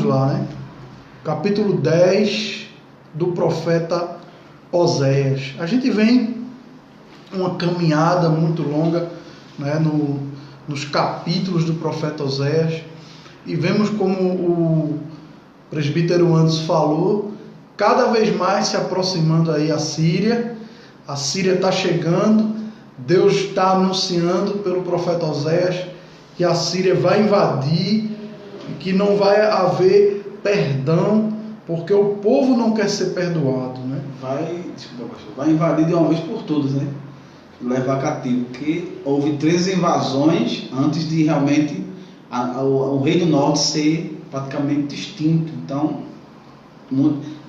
vamos lá, né? Capítulo 10 do profeta Oséias. A gente vem uma caminhada muito longa, né, nos capítulos do profeta Oséias, e vemos como o presbítero Anderson falou, cada vez mais se aproximando aí a Síria está chegando, Deus está anunciando pelo profeta Oséias que a Síria vai invadir e que não vai haver perdão, porque o povo não quer ser perdoado, né? Vai invadir de uma vez por todas, né? Levar cativo, porque houve 13 invasões antes de realmente o rei do norte ser praticamente extinto. Então,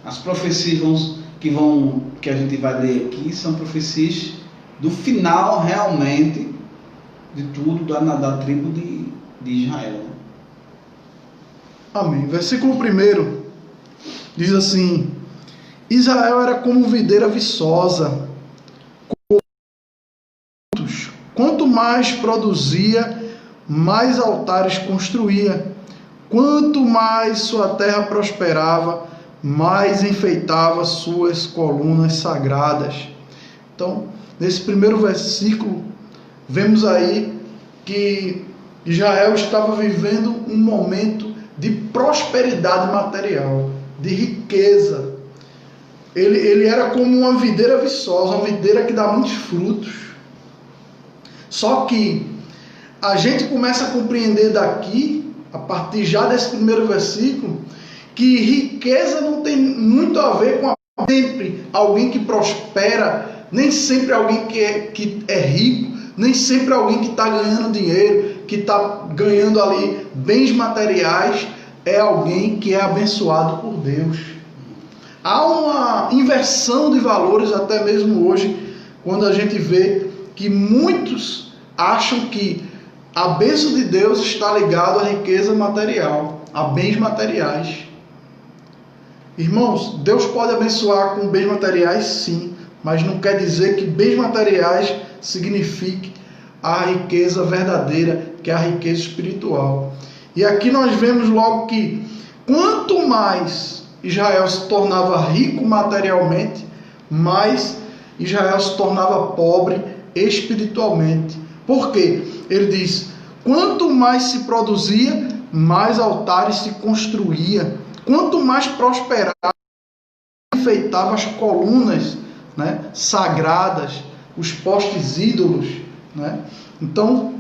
as profecias que a gente vai ler aqui são profecias do final realmente de tudo da tribo de Israel. Amém. Versículo 1 diz assim: Israel era como videira viçosa, quanto mais produzia, mais altares construía. Quanto mais sua terra prosperava, mais enfeitava suas colunas sagradas. Então, nesse primeiro versículo, vemos aí que Israel estava vivendo um momento de prosperidade material, de riqueza. Ele era como uma videira viçosa, uma videira que dá muitos frutos. Só que a gente começa a compreender daqui, a partir já desse primeiro versículo, que riqueza não tem muito a ver com sempre alguém que prospera, nem sempre alguém que é rico, nem sempre alguém que está ganhando dinheiro, que está ganhando ali bens materiais, é alguém que é abençoado por Deus. Há uma inversão de valores até mesmo hoje, quando a gente vê que muitos acham que a bênção de Deus está ligada à riqueza material, a bens materiais. Irmãos, Deus pode abençoar com bens materiais, sim, mas não quer dizer que bens materiais signifique a riqueza verdadeira, que é a riqueza espiritual. E aqui nós vemos logo que quanto mais Israel se tornava rico materialmente, mais Israel se tornava pobre espiritualmente. Por quê? Ele diz: quanto mais se produzia, mais altares se construía. Quanto mais prosperava, enfeitava as colunas, né, sagradas, os postes ídolos, né? Então,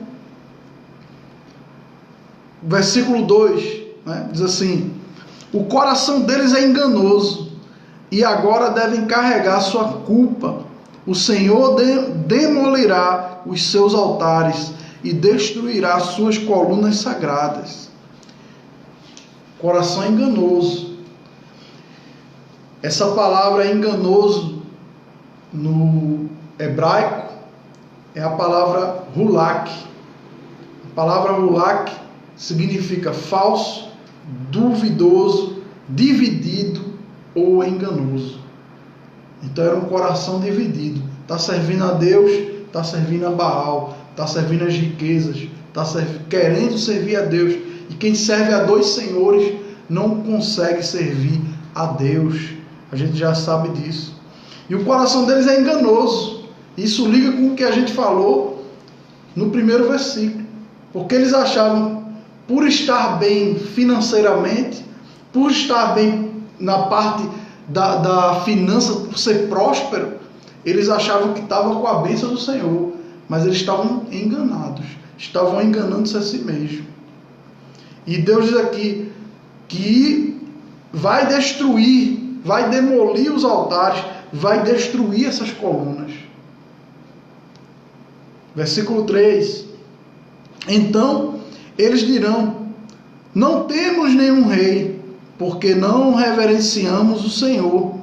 versículo 2, né, diz assim: o coração deles é enganoso e agora devem carregar sua culpa. O Senhor demolirá os seus altares e destruirá suas colunas sagradas. Coração é enganoso. Essa palavra enganoso no hebraico é a palavra hulak. A palavra hulak significa falso, duvidoso, dividido ou enganoso. Então era um coração dividido. Está servindo a Deus, está servindo a Baal, está servindo as riquezas, está querendo servir a Deus. E quem serve a dois senhores não consegue servir a Deus. A gente já sabe disso. E o coração deles é enganoso. Isso liga com o que a gente falou no primeiro versículo. Porque eles achavam, por estar bem financeiramente, por estar bem na parte da finança, por ser próspero, eles achavam que estavam com a bênção do Senhor, mas eles estavam enganados, estavam enganando-se a si mesmo. E Deus diz aqui que vai destruir, vai demolir os altares, vai destruir essas colunas. Versículo 3: então eles dirão: não temos nenhum rei, porque não reverenciamos o Senhor.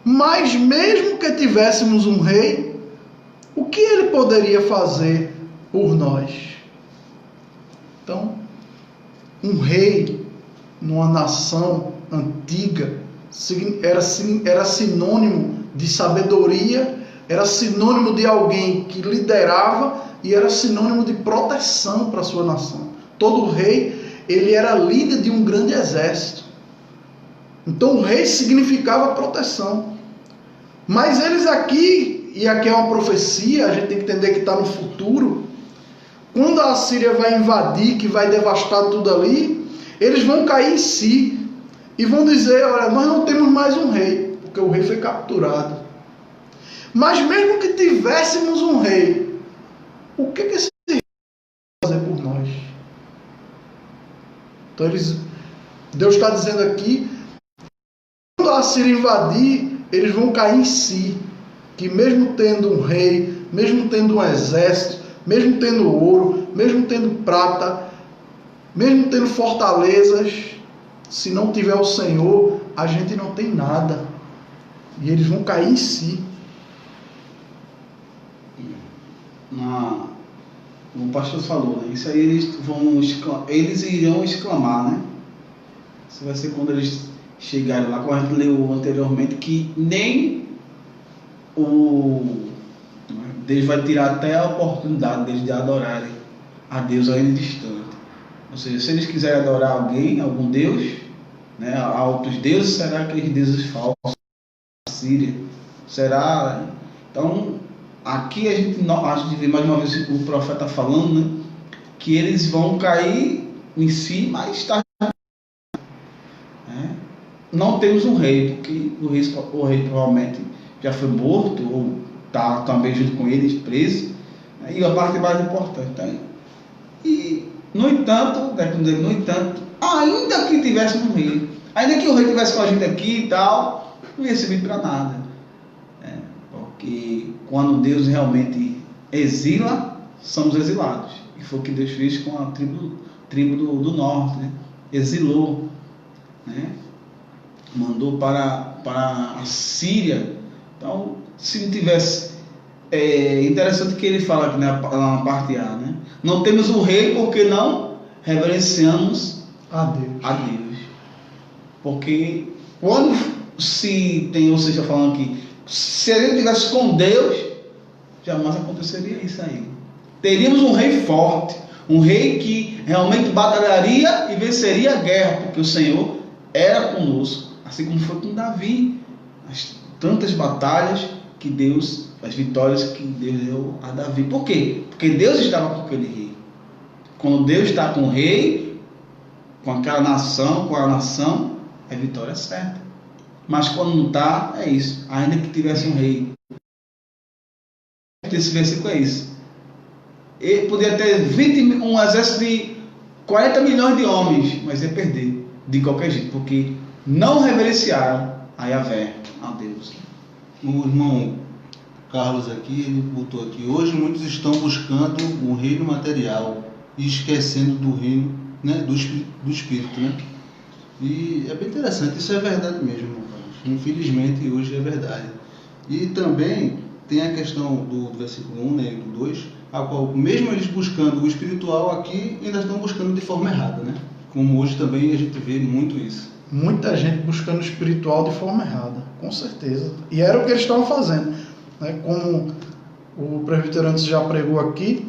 Mas mesmo que tivéssemos um rei, o que ele poderia fazer por nós? Então, um rei numa nação antiga era sinônimo de sabedoria, era sinônimo de alguém que liderava e era sinônimo de proteção para a sua nação. Todo rei, ele era líder de um grande exército. Então o rei significava proteção. Mas eles aqui, e aqui é uma profecia, a gente tem que entender que está no futuro, quando a Assíria vai invadir, que vai devastar tudo ali, eles vão cair em si e vão dizer, olha, nós não temos mais um rei, porque o rei foi capturado. Mas mesmo que tivéssemos um rei, o que esse rei vai fazer por nós? Então Deus está dizendo aqui, quando a Assíria invadir, eles vão cair em si, que mesmo tendo um rei, mesmo tendo um exército, mesmo tendo ouro, mesmo tendo prata, mesmo tendo fortalezas, se não tiver o Senhor, a gente não tem nada. E eles vão cair em si. O pastor falou, né? Isso aí eles irão exclamar, né? Isso vai ser quando eles chegarem lá, como a gente leu anteriormente, que nem Deus vai tirar até a oportunidade deles de adorarem a Deus ainda distante. Ou seja, se eles quiserem adorar algum Deus, né, a outros deuses, será aqueles deuses falsos, a Síria? Será? Então, aqui a gente vê mais uma vez o profeta falando, né, que eles vão cair em si mais tarde. Né? Não temos um rei, porque o rei provavelmente já foi morto, ou está também junto com eles, preso. Né? E a parte mais importante, tá aí. E, no entanto, ainda que tivesse um rei, ainda que o rei tivesse com a gente aqui e tal, não ia servir para nada. Porque quando Deus realmente exila, somos exilados. E foi o que Deus fez com a tribo do norte, né? Exilou, né? Mandou para a Síria. Então, se não tivesse... É interessante que ele fala aqui na parte A, né? Não temos um rei porque não reverenciamos a Deus. Porque quando se tem, ou seja, falando aqui, se a gente tivesse com Deus, jamais aconteceria isso aí. Teríamos um rei forte, um rei que realmente batalharia e venceria a guerra, porque o Senhor era conosco, assim como foi com Davi. Tantas batalhas que Deus, as vitórias que Deus deu a Davi. Por quê? Porque Deus estava com aquele rei. Quando Deus está com o rei, com aquela nação, a vitória é certa. Mas quando não está, é isso. Ainda que tivesse um rei. Esse versículo é isso. Ele poderia ter um exército de 40 milhões de homens, mas ia perder de qualquer jeito, porque não reverenciaram a Yahvé, a Deus. O irmão Carlos aqui, ele botou aqui, hoje muitos estão buscando um reino material e esquecendo do reino, né, do Espírito, né? E é bem interessante, isso é verdade mesmo, irmão Carlos. Infelizmente hoje é verdade. E também tem a questão do versículo 1, né, e do 2, a qual mesmo eles buscando o espiritual aqui, ainda estão buscando de forma errada, né? Como hoje também a gente vê muito isso. Muita gente buscando o espiritual de forma errada, com certeza. E era o que eles estavam fazendo, né? Como o presbítero antes já pregou aqui,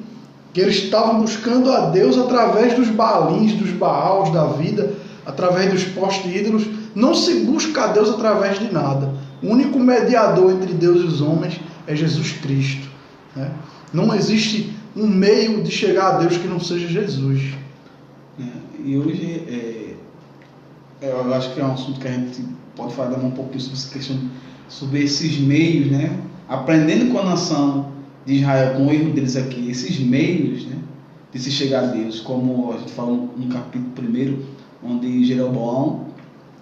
que eles estavam buscando a Deus através dos Baalins, dos Baals da vida, através dos postes ídolos. Não se busca a Deus através de nada. O único mediador entre Deus e os homens é Jesus Cristo, né? Não existe um meio de chegar a Deus que não seja Jesus. E hoje eu acho que é um assunto que a gente pode falar um pouquinho sobre essa questão, sobre esses meios, né? Aprendendo com a nação de Israel, com o erro deles aqui, esses meios, né, de se chegar a Deus, como a gente falou no capítulo 1, onde Jeroboão,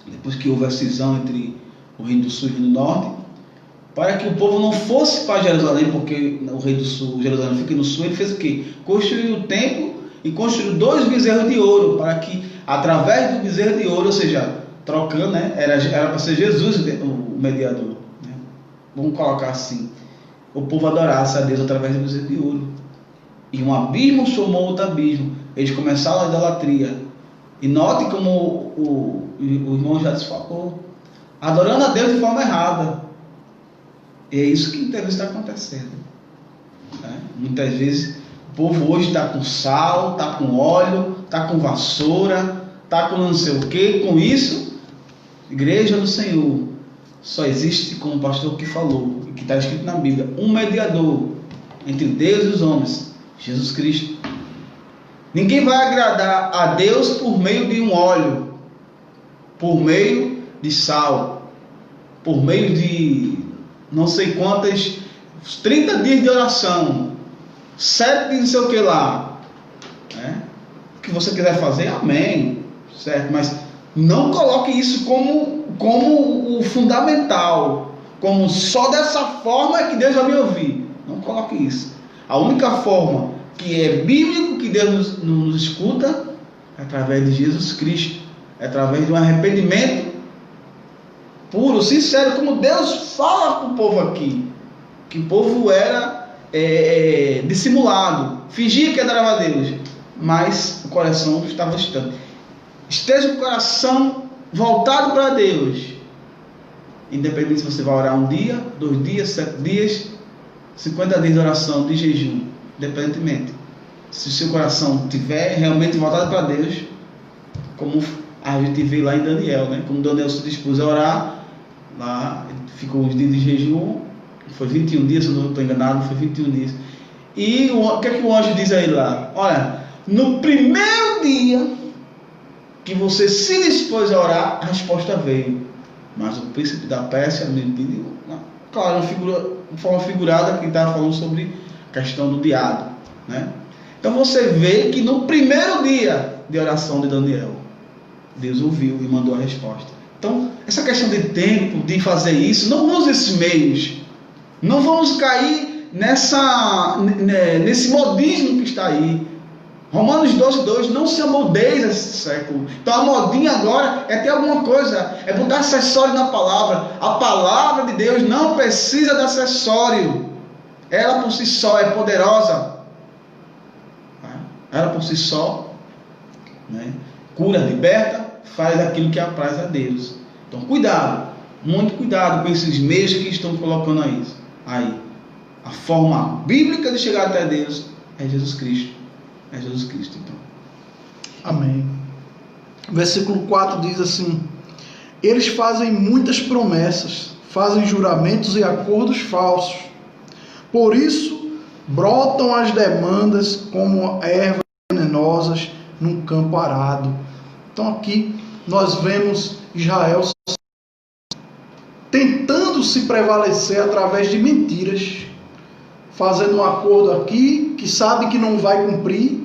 depois que houve a cisão entre o reino do sul e o reino do norte, para que o povo não fosse para Jerusalém, porque o rei do sul, Jerusalém fica no sul, ele fez o quê? Construiu o templo e construiu 2 bezerros de ouro, para que através do bezerro de ouro, ou seja, trocando, né, era para ser Jesus o mediador, né? Vamos colocar assim, o povo adorasse a Deus através do bezerro de ouro. E um abismo somou outro abismo. Eles começaram a idolatria. E note como o irmão já se falou, adorando a Deus de forma errada. E é isso que muitas vezes está acontecendo, né? Muitas vezes O povo hoje está com sal, está com óleo, está com vassoura, está com não sei o que. Com isso, igreja do Senhor, só existe, como o pastor que falou, que está escrito na Bíblia, um mediador entre Deus e os homens, Jesus Cristo. Ninguém vai agradar a Deus por meio de um óleo, por meio de sal, por meio de não sei quantas, 30 dias de oração, 7 de não sei o que lá, né? O que você quiser fazer, amém, certo? Mas não coloque isso como o fundamental, como só dessa forma é que Deus vai me ouvir. Não coloque isso. A única forma que é bíblico que Deus nos escuta é através de Jesus Cristo, é através de um arrependimento puro, sincero, como Deus fala com o povo aqui, que o povo era dissimulado, fingia que adorava a Deus, mas o coração estava distante. Esteja com o coração voltado para Deus, independente se você vai orar 1 dia, 2 dias, 7 dias, 50 dias de oração, de jejum, independentemente. Se o seu coração estiver realmente voltado para Deus, como a gente vê lá em Daniel, né? Como Daniel se dispôs a orar, lá ficou uns dias de jejum, foi 21 dias, se eu não estou enganado, foi 21 dias. E o que é que o anjo diz aí lá? Olha, no primeiro dia que você se dispôs a orar, a resposta veio. Mas o príncipe da Pérsia me pediu, claro, de forma figurada, que estava falando sobre a questão do diabo, né? Então você vê que no primeiro dia de oração de Daniel, Deus ouviu e mandou a resposta. Então, essa questão de tempo, de fazer isso, não use esses meios. Não vamos cair nesse modismo que está aí. Romanos 12:2, não se amoldeis esse século. Então a modinha agora é ter alguma coisa, é botar acessório na palavra. A palavra de Deus não precisa de acessório. Ela por si só é poderosa. Ela por si só, né, cura, liberta, faz aquilo que apraz a Deus. Então cuidado, muito cuidado com esses meios que estão colocando aí. A forma bíblica de chegar até Deus é Jesus Cristo. É Jesus Cristo, então. Amém. Versículo 4 diz assim: eles fazem muitas promessas, fazem juramentos e acordos falsos. Por isso, brotam as demandas como ervas venenosas num campo arado. Então aqui nós vemos Israel tentando se prevalecer através de mentiras, fazendo um acordo aqui que sabe que não vai cumprir,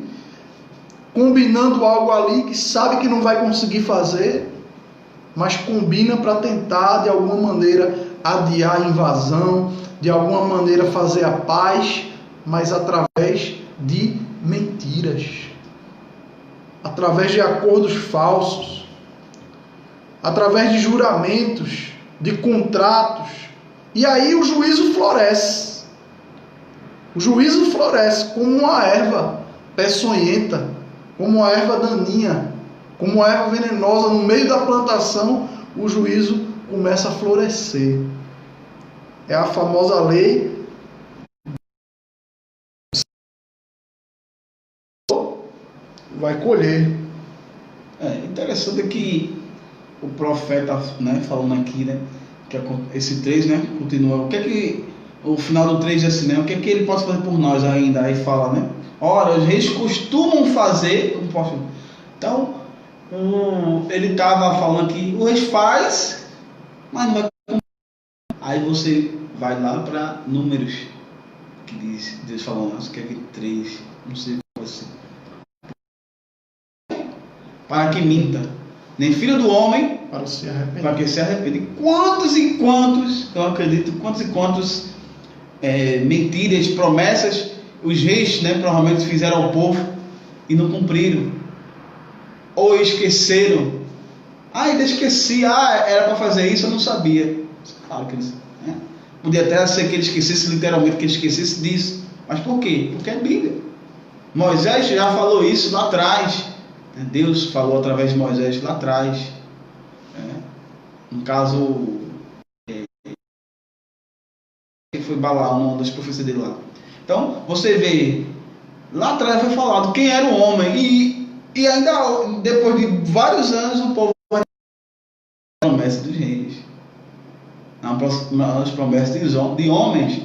combinando algo ali que sabe que não vai conseguir fazer, mas combina para tentar de alguma maneira adiar a invasão, de alguma maneira fazer a paz, mas através de mentiras, através de acordos falsos, através de juramentos, de contratos. E aí o juízo floresce. O juízo floresce como uma erva peçonhenta, como uma erva daninha, como uma erva venenosa no meio da plantação. O juízo começa a florescer. É a famosa lei vai colher. Interessante que o profeta, né, falando aqui, né, que esse 3, né, continua. O que é que o final do 3 diz assim, né? O que é que ele pode fazer por nós ainda? Aí fala, né? Ora, os reis costumam fazer, como posso... Então, ele estava falando aqui, o rei faz, mas não vai. Aí você vai lá para Números, que diz, Deus falando, acho que é 23, não sei qual vai ser. Para que minta, nem filho do homem, para que se arrependa. Quantos e quantos, eu acredito, quantos e quantos mentiras, promessas, os reis, né, provavelmente fizeram ao povo e não cumpriram, ou esqueceram. Ainda esqueci, era para fazer isso, eu não sabia. Claro que eles, né? Podia até ser que ele esquecesse, literalmente, que ele esquecesse disso. Mas por quê? Porque é Bíblia. Moisés já falou isso lá atrás. Deus falou através de Moisés lá atrás. No caso, que foi Balaão, uma das profecias dele lá. Então, você vê Lá atrás foi falado quem era o homem. E ainda depois de vários anos o povo vai na promessa dos reis. Nas promessas de homens.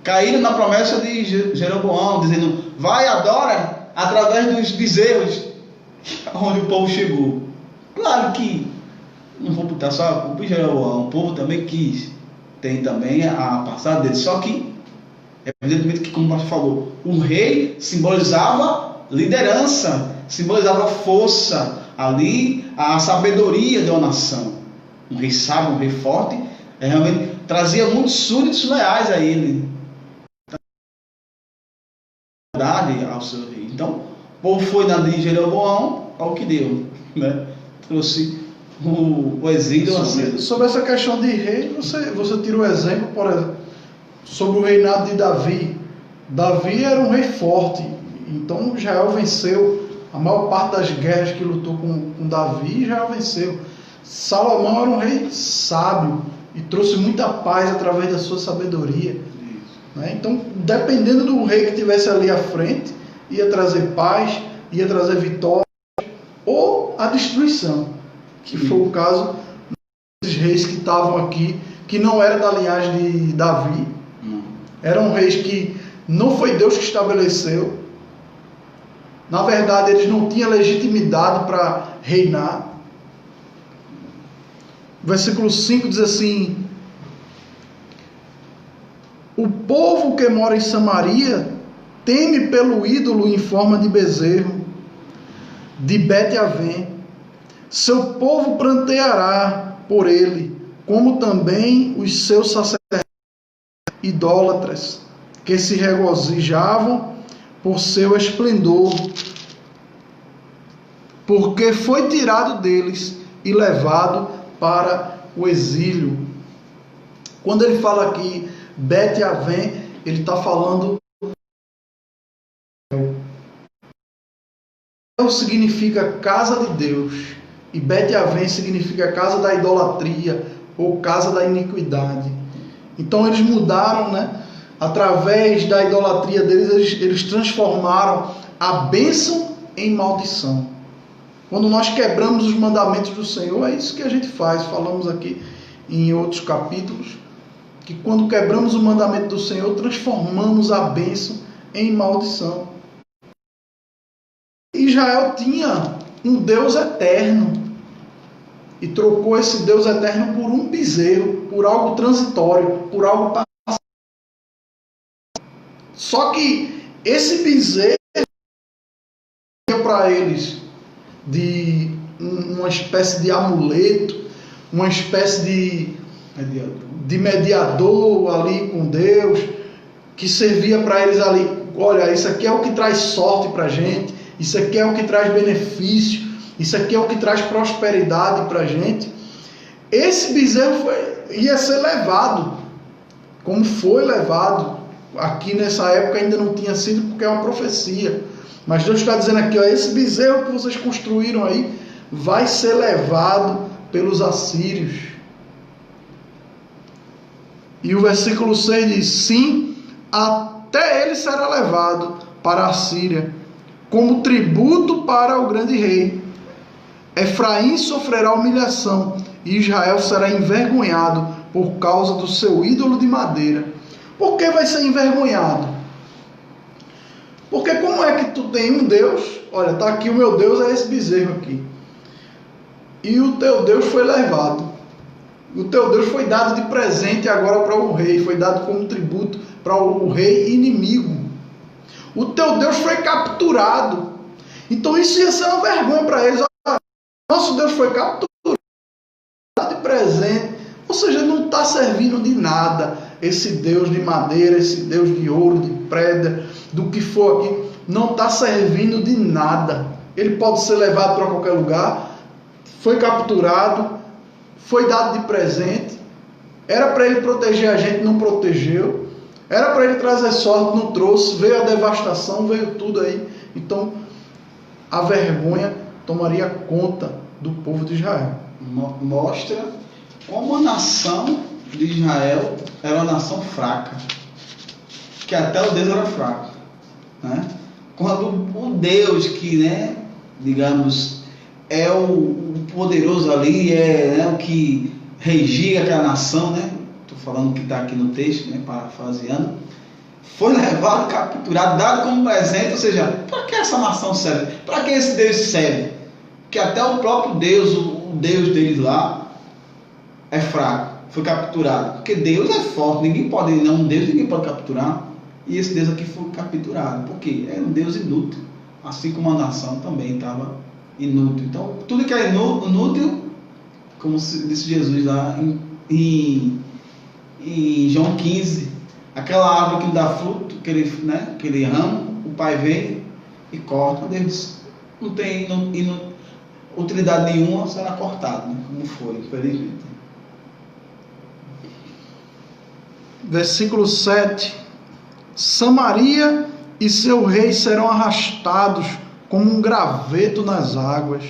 Caíram na promessa de Jeroboão, dizendo, vai, adora, através dos bezerros, onde o povo chegou. Claro que, não vou botar só a culpa de Jeroboão, o povo também quis, tem também a passada dele, só que, evidentemente que, como o pastor falou, o rei simbolizava liderança, simbolizava força, ali, a sabedoria de uma nação. Um rei sábio, um rei forte, realmente trazia muitos súditos leais a ele, ao seu rei. Então, o povo foi na de Jeroboão ao que deu, né? Trouxe o exílio. Sobre essa questão de rei, você tira o exemplo, por exemplo, sobre o reinado de Davi. Davi era um rei forte, então Israel venceu a maior parte das guerras que lutou com Davi. Israel venceu. Salomão era um rei sábio e trouxe muita paz através da sua sabedoria. Então, dependendo do rei que estivesse ali à frente, ia trazer paz, ia trazer vitória ou a destruição, que foi o caso dos reis que estavam aqui, que não eram da linhagem de Davi, eram reis que não foi Deus que estabeleceu, na verdade eles não tinham legitimidade para reinar. O versículo 5 diz assim: o povo que mora em Samaria teme pelo ídolo em forma de bezerro de Bet-Avém. Seu povo pranteará por ele, como também os seus sacerdotes idólatras, que se regozijavam por seu esplendor, porque foi tirado deles e levado para o exílio. Quando ele fala aqui Bet-Avém, ele está falando. Significa casa de Deus, e Bet-Avém significa casa da idolatria ou casa da iniquidade. Então eles mudaram, né? Através da idolatria deles, eles transformaram a bênção em maldição. Quando nós quebramos os mandamentos do Senhor, é isso que a gente faz. Falamos aqui em outros capítulos, que quando quebramos o mandamento do Senhor, transformamos a bênção em maldição. Israel tinha um Deus eterno e trocou esse Deus eterno por um bezerro, por algo transitório, por algo passageiro. Só que esse bezerro deu para eles de uma espécie de amuleto, uma espécie de mediador ali com Deus, que servia para eles ali. Olha, isso aqui é o que traz sorte para a gente, isso aqui é o que traz benefício, isso aqui é o que traz prosperidade para a gente. Esse bezerro ia ser levado, como foi levado. Aqui nessa época ainda não tinha sido, porque é uma profecia. Mas Deus está dizendo aqui, ó, esse bezerro que vocês construíram aí vai ser levado pelos assírios. E o versículo 6 diz: sim, até ele será levado para a Síria, como tributo para o grande rei. Efraim sofrerá humilhação, e Israel será envergonhado por causa do seu ídolo de madeira. Por que vai ser envergonhado? Porque como é que tu tem um Deus, olha, está aqui o meu Deus, é esse bezerro aqui, e o teu Deus foi levado, o teu Deus foi dado de presente agora para o rei, foi dado como tributo para o rei inimigo. O teu Deus foi capturado. Então isso ia ser uma vergonha para eles. Nosso Deus foi capturado de presente. Ou seja, não está servindo de nada esse Deus de madeira, esse Deus de ouro, de pedra, do que for aqui. Não está servindo de nada. Ele pode ser levado para qualquer lugar. Foi capturado, foi dado de presente. Era para ele proteger a gente, não protegeu. Era para ele trazer sorte, não trouxe. Veio a devastação, veio tudo aí. Então, a vergonha tomaria conta do povo de Israel. Mostra como a nação de Israel era uma nação fraca. Que até o Deus era fraco. Né? quando o Deus que, né, digamos, é o poderoso ali, né, o que regia aquela nação, né? Estou falando que está aqui no texto, né, parafraseando, foi levado, capturado, dado como presente, ou seja, para que essa nação serve? Para que esse Deus serve? Que até o próprio Deus, o Deus deles lá, é fraco, foi capturado. Porque Deus é forte, ninguém pode, não, Deus ninguém pode capturar. E esse Deus aqui foi capturado. Por quê? Era um Deus inútil. Assim como a nação também estava inútil. Então, tudo que é inútil, como disse Jesus lá em João 15, aquela árvore que não dá fruto, aquele ramo, o pai vem e corta. Deus disse, não tem utilidade nenhuma, será cortado, né? Como foi, infelizmente. Versículo 7. Samaria e seu rei serão arrastados como um graveto nas águas.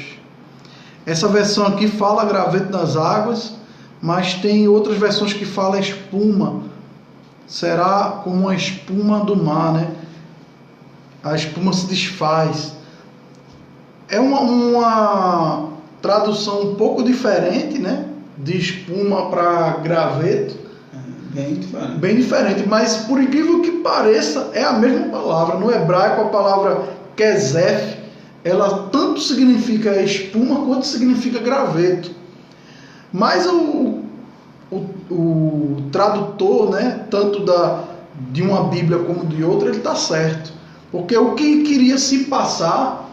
Essa versão aqui fala graveto nas águas, mas tem outras versões que falam espuma. Será como uma espuma do mar, né? A espuma se desfaz. É uma tradução um pouco diferente, né? De espuma para graveto. Bem diferente, mas por incrível que pareça, é a mesma palavra. No hebraico, a palavra kezef, ela tanto significa espuma quanto significa graveto. Mas o tradutor, né, tanto de uma Bíblia como de outra, ele está certo. Porque o que queria se passar,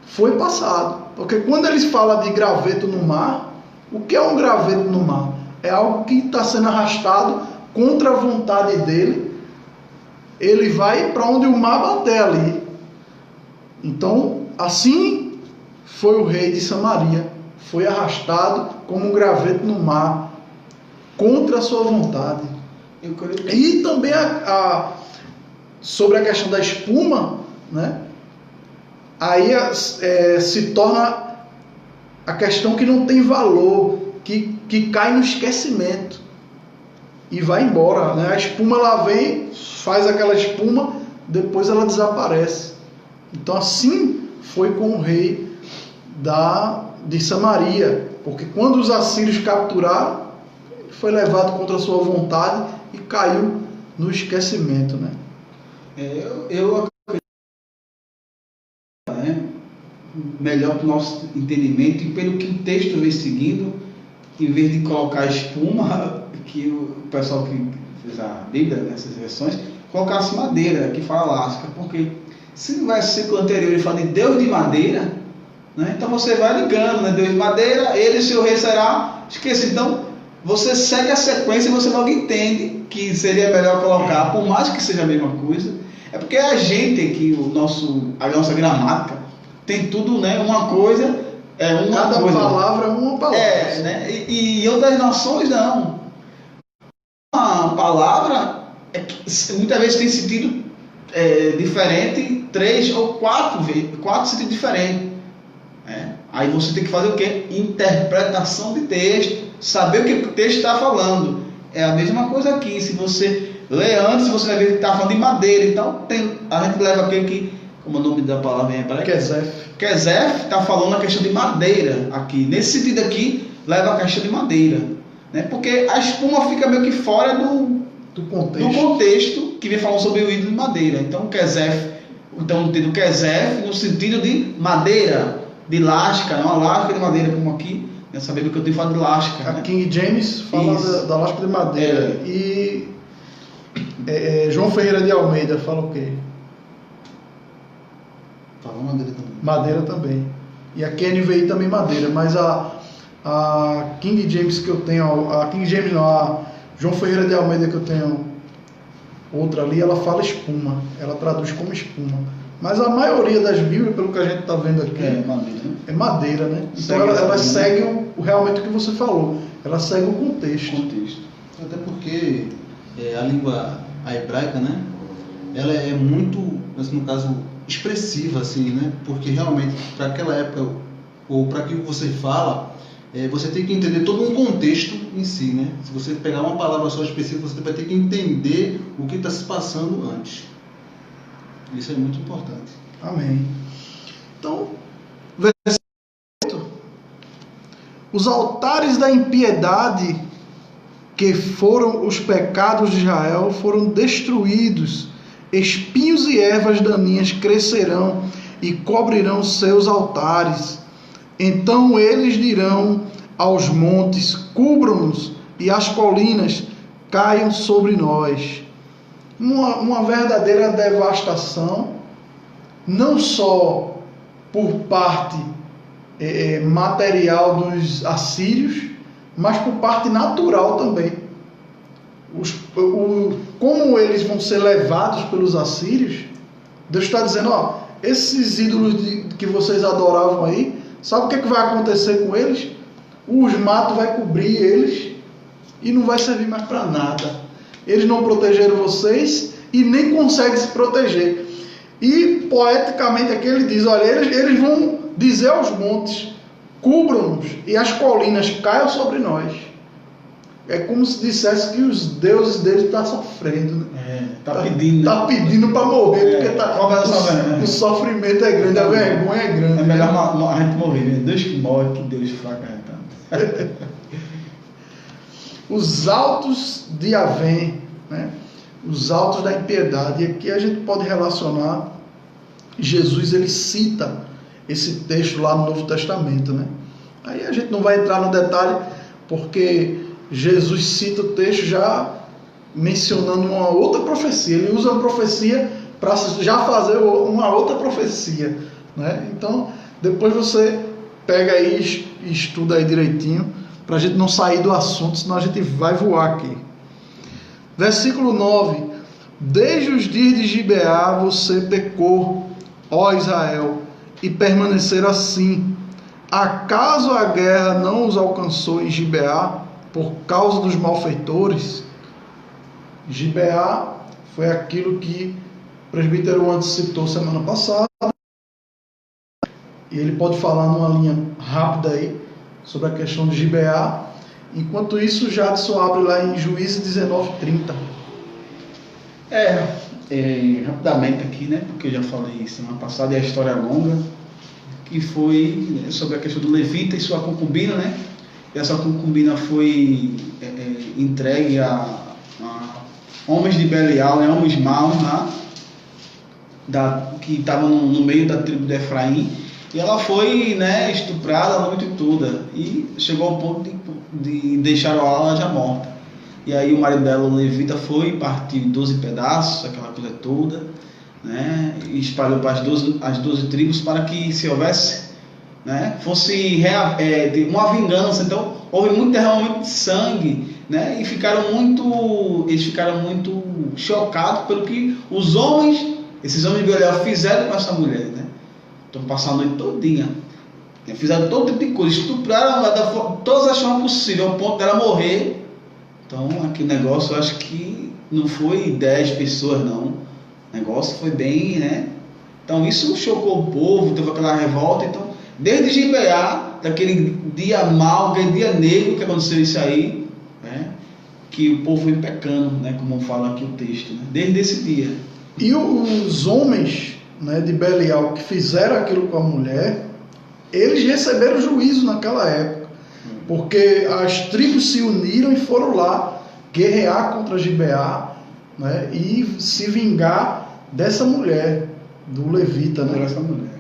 foi passado. Porque quando eles falam de graveto no mar, o que é um graveto no mar? É algo que está sendo arrastado contra a vontade dele. Ele vai para onde o mar bater ali. Então, assim foi o rei de Samaria. Foi arrastado como um graveto no mar, contra a sua vontade. E também sobre a questão da espuma, né? Aí se torna a questão que não tem valor, que cai no esquecimento e vai embora, né? A espuma, ela vem, faz aquela espuma, depois ela desaparece. Então assim foi com o rei de Samaria, porque quando os assírios capturaram, foi levado contra a sua vontade e caiu no esquecimento, né? Eu acredito, né, melhor para o nosso entendimento, e pelo que o texto vem seguindo, em vez de colocar espuma, que o pessoal que fez a Bíblia nessas versões, colocasse madeira, que fala lasca, porque se no versículo anterior ele fala de Deus de madeira, né, então você vai ligando, né, Deus de madeira, ele e seu rei será esquecido. Então você segue a sequência e você logo entende que seria melhor colocar, por mais que seja a mesma coisa. É porque a gente aqui, a nossa gramática, tem tudo, né, uma coisa, cada coisa. Palavra é uma palavra. Né, e outras nações não. Uma palavra muitas vezes tem sentido diferente, 3 ou 4 sentidos diferentes. Aí você tem que fazer o quê? Interpretação de texto, saber o que o texto está falando. É a mesma coisa aqui. Se você lê antes, você vai ver que está falando de madeira. Então a gente leva aquele que, como é o nome da palavra em hebraico? Kezef está falando a questão de madeira aqui. Nesse sentido aqui, leva a questão de madeira, né? Porque a espuma fica meio que fora do contexto que vem falando sobre o ídolo de madeira. Então, Kezef, então tem o Kezef no sentido de madeira, de lasca, não a lasca de madeira, como aqui, né? Sabendo que eu tenho falado de lasca. A né? King James fala da lasca de madeira. E João Ferreira de Almeida fala o quê? Fala madeira também. Madeira também. E a KNVI também madeira, mas a King James que eu tenho, a King James não, a João Ferreira de Almeida que eu tenho outra ali, ela fala espuma, ela traduz como espuma. Mas a maioria das Bíblias, pelo que a gente está vendo aqui, é madeira, né? Então ela segue realmente o que você falou, ela segue o contexto. Até porque a hebraica, né? Ela é muito, no caso, expressiva, assim, né? Porque realmente, para aquela época, ou para aquilo que você fala, você tem que entender todo um contexto em si, né? Se você pegar uma palavra só específica, você vai ter que entender o que está se passando antes. Isso é muito importante. Amém. Então, versículo 8. Os altares da impiedade, que foram os pecados de Israel, foram destruídos. Espinhos e ervas daninhas crescerão e cobrirão seus altares. Então eles dirão aos montes: cubram-nos, e às colinas: caiam sobre nós. Uma verdadeira devastação, não só por parte material dos assírios, mas por parte natural também. Como eles vão ser levados pelos assírios, Deus está dizendo: ó, esses ídolos que vocês adoravam aí, sabe o que vai acontecer com eles? Os matos vai cobrir eles e não vai servir mais para nada. Eles não protegeram vocês e nem conseguem se proteger. E poeticamente aqui ele diz: olha, eles vão dizer aos montes: cubram-nos, e as colinas caiam sobre nós. É como se dissesse que os deuses deles estão sofrendo, né? Tá pedindo. Tá pedindo para morrer, porque o sofrimento é grande, a vergonha é grande. É melhor a gente morrer, né? Deus que morre, que Deus fraco é. Os altos de Avém, né? Os altos da impiedade. E aqui a gente pode relacionar, Jesus ele cita esse texto lá no Novo Testamento, né? Aí a gente não vai entrar no detalhe, porque Jesus cita o texto já mencionando uma outra profecia. Ele usa a profecia para já fazer uma outra profecia, né? Então, depois você pega aí e estuda aí direitinho, para a gente não sair do assunto, senão a gente vai voar aqui. Versículo 9. Desde os dias de Gibeá você pecou, ó Israel, e permanecer assim. Acaso a guerra não os alcançou em Gibeá por causa dos malfeitores? Gibeá foi aquilo que o presbítero antes citou semana passada, e ele pode falar numa linha rápida aí sobre a questão de Gibeá. Enquanto isso, Jadson abre lá em Juízes 19:30. Rapidamente aqui, né? Porque eu já falei semana passada, e a história é longa, que foi, né, sobre a questão do levita e sua concubina, né? E essa concubina foi entregue a homens de Belial, né? Homens maus lá, que estavam no meio da tribo de Efraim. E ela foi, né, estuprada a noite toda, e chegou ao ponto de deixar ela já morta. E aí o marido dela, o levita, foi e partiu em 12 pedaços, aquela coisa toda, né, e espalhou para as 12 tribos, para que, se houvesse, né, fosse uma vingança. Então houve muito derramamento de sangue, né, e eles ficaram muito chocados pelo que esses homens de Belial fizeram com essa mulher, né? Então passaram a noite todinha, fizeram todo tipo de coisa, estupraram ela de todas as formas possíveis, ao ponto dela morrer. Então aqui o negócio, eu acho que não foi 10 pessoas não, o negócio foi bem, né? Então isso chocou o povo, teve aquela revolta. Então desde Gibeá, daquele dia mau, aquele dia negro que aconteceu isso aí, né, que o povo foi pecando, né, como fala aqui o texto, né, desde esse dia. E os homens, né, de Belial, que fizeram aquilo com a mulher, eles receberam juízo naquela época, porque as tribos se uniram e foram lá guerrear contra Gibeá, né, e se vingar dessa mulher, do levita, né? Dessa mulher.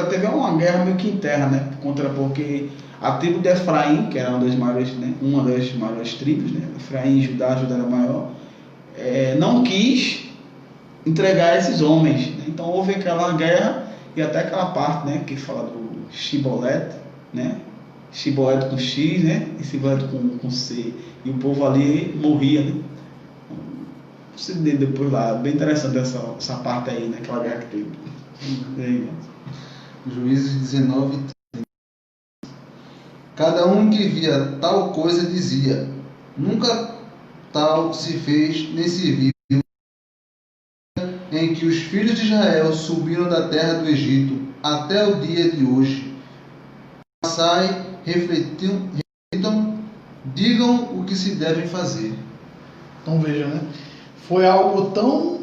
Teve uma guerra meio que interna, né, porque a tribo de Efraim, que era uma das maiores tribos, né, Efraim e Judá era maior, não quis entregar esses homens, né? Então houve aquela guerra, e até aquela parte, né, que fala do Shibolete, né, Shibolete com X, né, e Shibolete com C, e o povo ali morria, né. Você vê depois lá, bem interessante essa parte aí, né, aquela guerra que teve. Juízes 19. Cada um que via tal coisa dizia: nunca tal se fez nem se viu, em que os filhos de Israel subiram da terra do Egito até o dia de hoje. Passai, reflitam, digam o que se deve fazer. Então veja, né? foi algo tão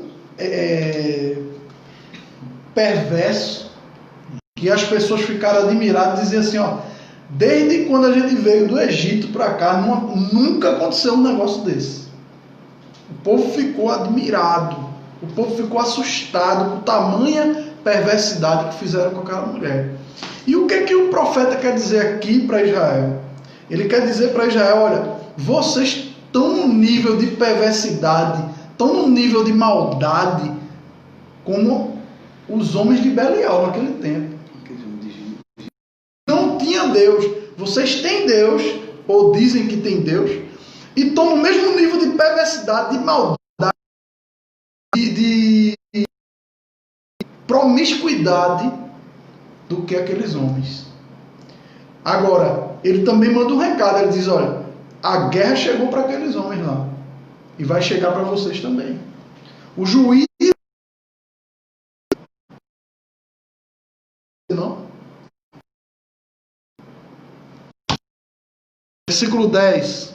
perverso que as pessoas ficaram admiradas e diziam assim, ó, desde quando a gente veio do Egito para cá, nunca aconteceu um negócio desse. O povo ficou admirado, o povo ficou assustado com tamanha perversidade que fizeram com aquela mulher. E o que é que o profeta quer dizer aqui para Israel? Ele quer dizer para Israel, olha, vocês estão num nível de perversidade, estão num nível de maldade, como os homens de Belial naquele tempo. Não tinha Deus. Vocês têm Deus, ou dizem que tem Deus, e estão no mesmo nível de perversidade, de maldade, de promiscuidade do que aqueles homens. Agora, ele também manda um recado, ele diz, olha, a guerra chegou para aqueles homens lá, e vai chegar para vocês também. O juiz não. Versículo 10.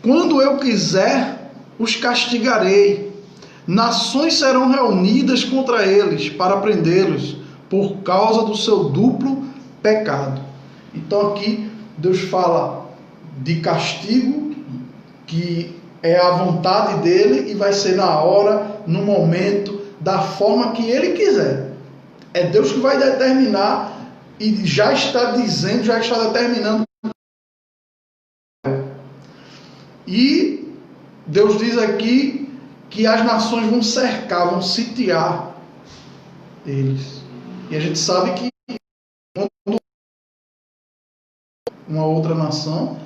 Quando eu quiser, os castigarei. Nações serão reunidas contra eles para prendê-los por causa do seu duplo pecado. Então aqui Deus fala de castigo, que é a vontade dele e vai ser na hora, no momento, da forma que ele quiser. É Deus que vai determinar e já está dizendo, já está determinando. E Deus diz aqui que as nações vão cercar, vão sitiar eles. E a gente sabe que quando uma outra nação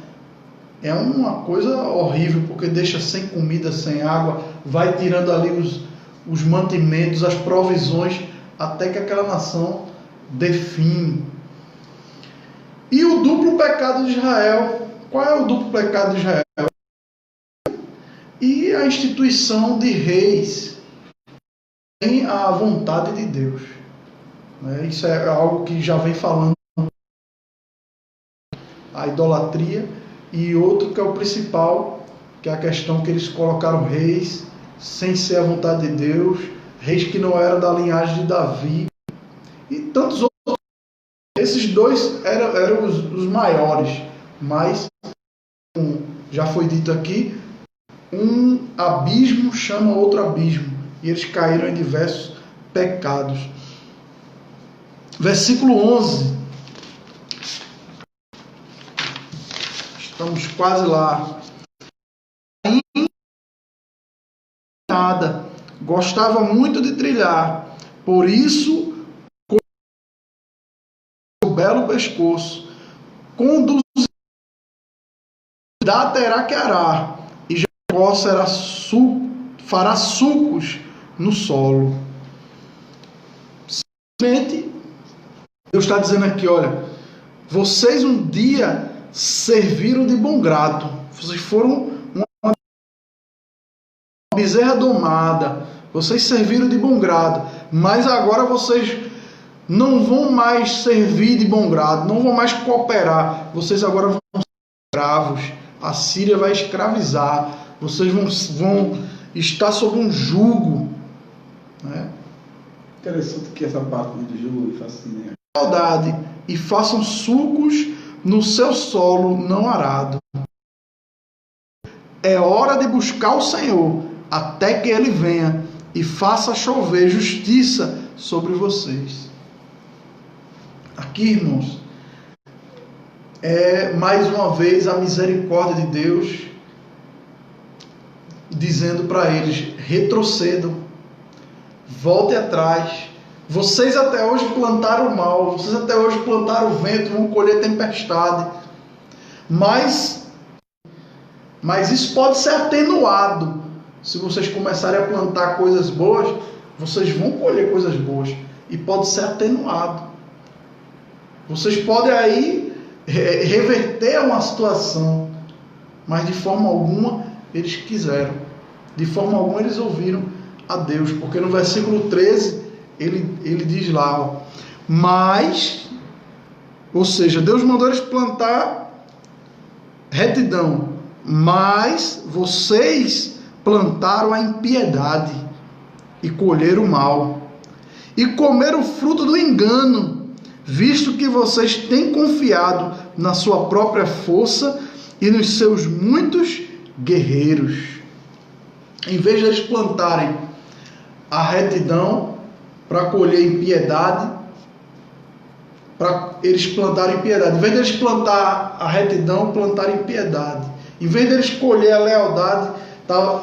é uma coisa horrível, porque deixa sem comida, sem água, vai tirando ali os mantimentos, as provisões, até que aquela nação define. E o duplo pecado de Israel? Qual é o duplo pecado de Israel? E a instituição de reis tem a vontade de Deus. Isso é algo que já vem falando. A idolatria. E outro que é o principal, que é a questão que eles colocaram reis sem ser a vontade de Deus, reis que não eram da linhagem de Davi, e tantos outros. Esses dois eram os maiores, mas, como já foi dito aqui, um abismo chama outro abismo, e eles caíram em diversos pecados. Versículo 11. Estamos quase lá. Nada. Gostava muito de trilhar. Por isso, com o belo pescoço, conduzirá terá que arar, e Jacó fará sulcos no solo. Simplesmente, Deus está dizendo aqui, olha, vocês um dia serviram de bom grado, vocês foram uma bezerra domada, vocês serviram de bom grado, mas agora vocês não vão mais servir de bom grado, não vão mais cooperar, vocês agora vão ser escravos, a Síria vai escravizar, vocês vão estar sob um jugo, né? Interessante que essa parte do jugo me fascina. Saudade, e façam sulcos no seu solo não arado. É hora de buscar o Senhor, até que Ele venha e faça chover justiça sobre vocês. Aqui, irmãos, é mais uma vez a misericórdia de Deus dizendo para eles: retrocedam, voltem atrás. Vocês até hoje plantaram o mal, vocês até hoje plantaram o vento, vão colher tempestade. Mas isso pode ser atenuado. Se vocês começarem a plantar coisas boas, vocês vão colher coisas boas. E pode ser atenuado. Vocês podem aí reverter uma situação, mas de forma alguma eles quiseram. De forma alguma eles ouviram a Deus. Porque no versículo 13, ele diz lá, ó, mas, ou seja, Deus mandou eles plantar retidão, mas vocês plantaram a impiedade e colheram o mal, e comeram o fruto do engano, visto que vocês têm confiado na sua própria força e nos seus muitos guerreiros. Em vez de eles plantarem a retidão para colher impiedade, para eles plantarem impiedade. Em vez de eles plantar a retidão, plantarem impiedade. Em vez de eles colher a lealdade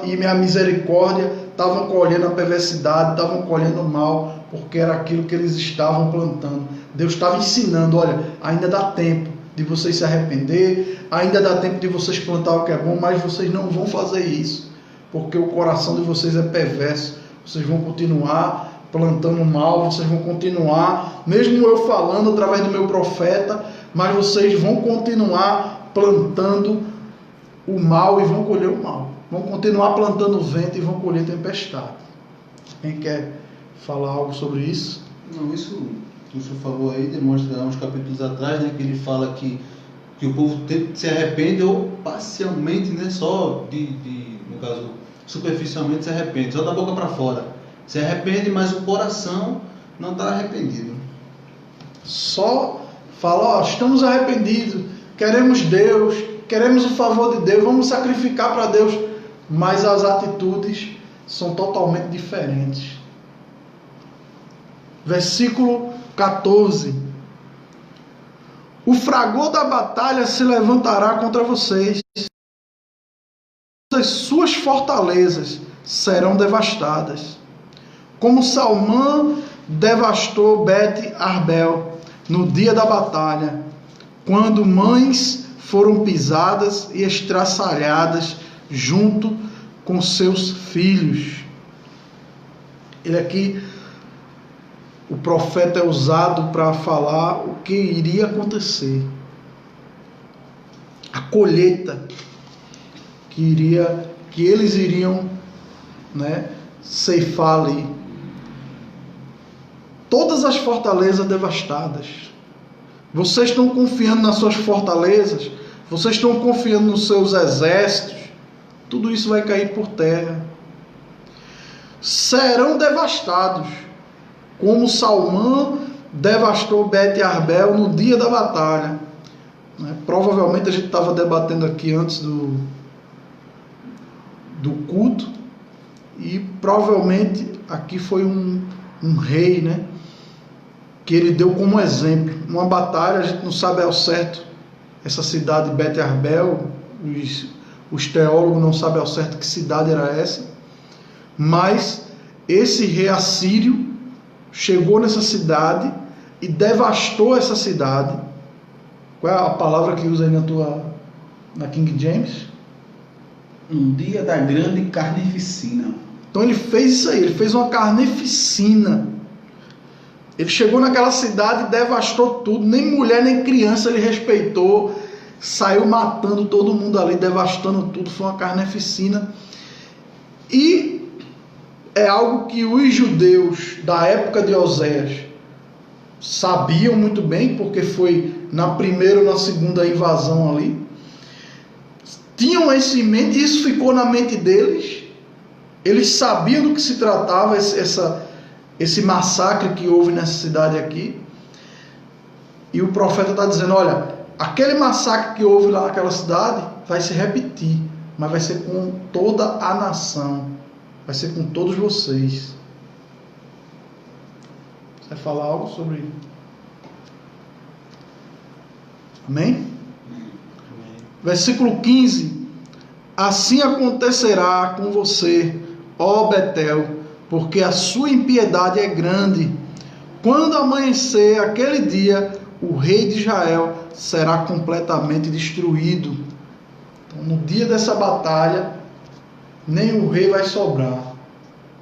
e a misericórdia, estavam colhendo a perversidade, estavam colhendo o mal, porque era aquilo que eles estavam plantando. Deus estava ensinando, olha, ainda dá tempo de vocês se arrepender, ainda dá tempo de vocês plantar o que é bom, mas vocês não vão fazer isso, porque o coração de vocês é perverso. Vocês vão continuar plantando mal, vocês vão continuar, mesmo eu falando através do meu profeta, mas vocês vão continuar plantando o mal e vão colher o mal. Vão continuar plantando o vento e vão colher tempestade. Quem quer falar algo sobre isso? Não, isso que o senhor falou aí demonstra uns capítulos atrás, né, que ele fala que o povo se arrepende ou parcialmente, né, só no caso, superficialmente se arrepende, só da boca para fora. Se arrepende, mas o coração não está arrependido. Só fala, ó, estamos arrependidos, queremos Deus, queremos o favor de Deus, vamos sacrificar para Deus, mas as atitudes são totalmente diferentes. Versículo 14: o fragor da batalha se levantará contra vocês, as suas fortalezas serão devastadas, como Salmã devastou Bet-Arbel no dia da batalha, quando mães foram pisadas e estraçalhadas junto com seus filhos. Ele aqui, o profeta é usado para falar o que iria acontecer. A colheita que eles iriam, né, ceifar ali. Todas as fortalezas devastadas. Vocês estão confiando nas suas fortalezas, vocês estão confiando nos seus exércitos, tudo isso vai cair por terra. Serão devastados, como Salmã devastou Bet-Arbel no dia da batalha. Provavelmente a gente estava debatendo aqui antes do culto, e provavelmente aqui foi um rei, né, que ele deu como exemplo. Numa batalha, a gente não sabe ao certo, essa cidade Bet-Arbel, os teólogos não sabem ao certo que cidade era essa, mas esse rei assírio chegou nessa cidade e devastou essa cidade. Qual é a palavra que usa aí na King James? Um dia da grande carnificina. Então ele fez isso aí, ele fez uma carnificina. Ele chegou naquela cidade e devastou tudo, nem mulher nem criança ele respeitou, saiu matando todo mundo ali, devastando tudo, foi uma carnificina. E é algo que os judeus da época de Oséias sabiam muito bem, porque foi na primeira ou na segunda invasão ali. Tinham isso em mente, e isso ficou na mente deles. Eles sabiam do que se tratava esse massacre que houve nessa cidade aqui. E o profeta está dizendo, olha, aquele massacre que houve lá naquela cidade vai se repetir, mas vai ser com toda a nação, vai ser com todos vocês. Você vai falar algo sobre isso? Amém? Versículo 15: assim acontecerá com você, ó Betel, porque a sua impiedade é grande. Quando amanhecer aquele dia, o rei de Israel será completamente destruído. Então, no dia dessa batalha, nem o rei vai sobrar.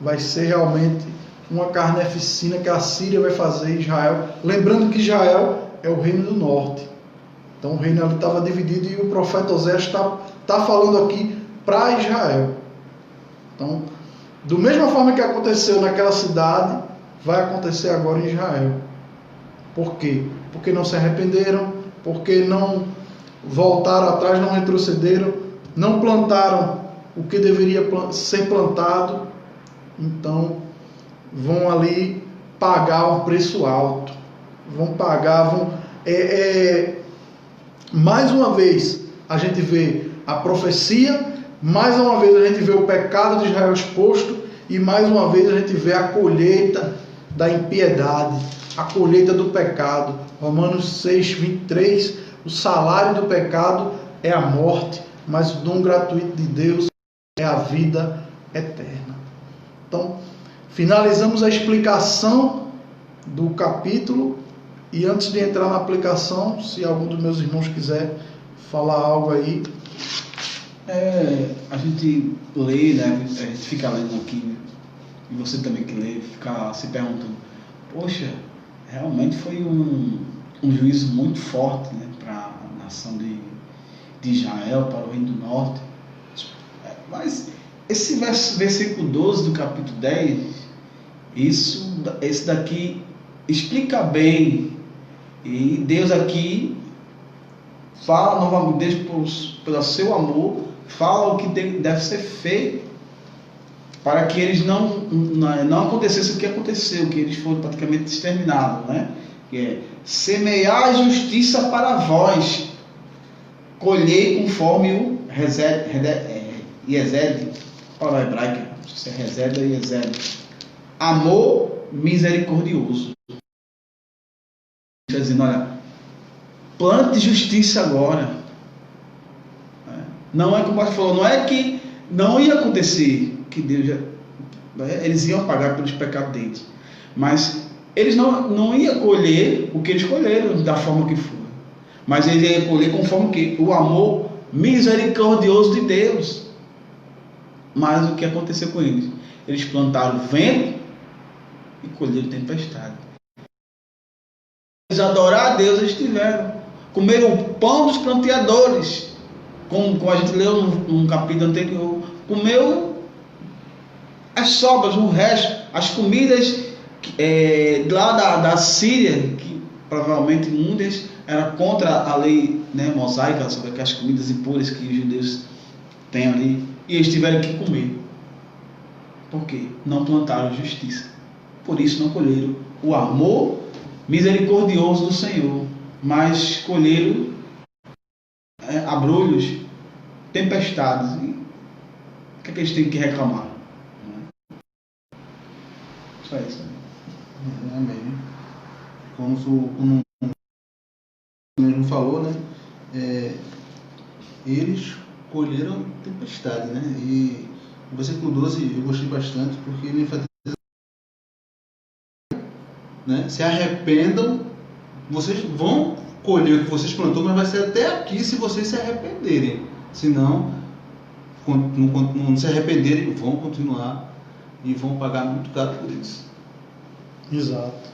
Vai ser realmente uma carneficina que a Síria vai fazer em Israel. Lembrando que Israel é o reino do norte. Então o reino ali estava dividido, e o profeta Oséias está falando aqui para Israel. Então, do mesma forma que aconteceu naquela cidade, vai acontecer agora em Israel. Por quê? Porque não se arrependeram, porque não voltaram atrás, não retrocederam, não plantaram o que deveria ser plantado, então vão ali pagar um preço alto. Vão pagar, mais uma vez a gente vê a profecia, mais uma vez a gente vê o pecado de Israel exposto, e mais uma vez a gente vê a colheita da impiedade, a colheita do pecado. Romanos 6, 23, o salário do pecado é a morte, mas o dom gratuito de Deus é a vida eterna. Então, finalizamos a explicação do capítulo, e antes de entrar na aplicação, se algum dos meus irmãos quiser falar algo aí. A gente lê, né? A gente fica lendo aqui, e você também que lê, fica se perguntando, poxa, realmente foi um juízo muito forte, né, para a nação de Israel, para o Reino do Norte. Mas esse versículo 12 do capítulo 10, esse daqui explica bem, e Deus aqui fala novamente, Deus pelo seu amor, fala o que deve ser feito para que eles não acontecesse o que aconteceu, que eles foram praticamente exterminados, né? Que é semear a justiça para vós, colhei conforme o Iesed, palavra hebraica, não sei se é Resed ou Iesed, amor misericordioso. Está dizendo, olha, plante justiça agora. Não é como o pastor falou, não é que não ia acontecer, que Deus eles iam pagar pelos pecados deles, mas eles não iam colher o que eles colheram da forma que foi, mas eles iam colher conforme que o amor misericordioso de Deus. Mas o que aconteceu com eles? Eles plantaram vento e colheram tempestade. Eles adorar a Deus, eles tiveram, comeram o pão dos planteadores, como a gente leu num capítulo anterior, comeu as sobras, o resto, as comidas lá da Síria, que provavelmente muitas eram contra a lei, né, mosaica, sobre aquelas comidas impuras que os judeus têm ali, e eles tiveram que comer. Por quê? Não plantaram justiça. Por isso não colheram o amor misericordioso do Senhor, mas colheram abrolhos, tempestades. E o que é que eles têm que reclamar? Só isso. Amém. Como o mesmo falou, né? Eles colheram tempestade, né? E o versículo 12 eu gostei bastante, porque ele enfatiza, né? Se arrependam, vocês vão colher o que vocês plantou, mas vai ser até aqui se vocês se arrependerem. Se não se arrependerem, vão continuar e vão pagar muito caro por isso. Exato.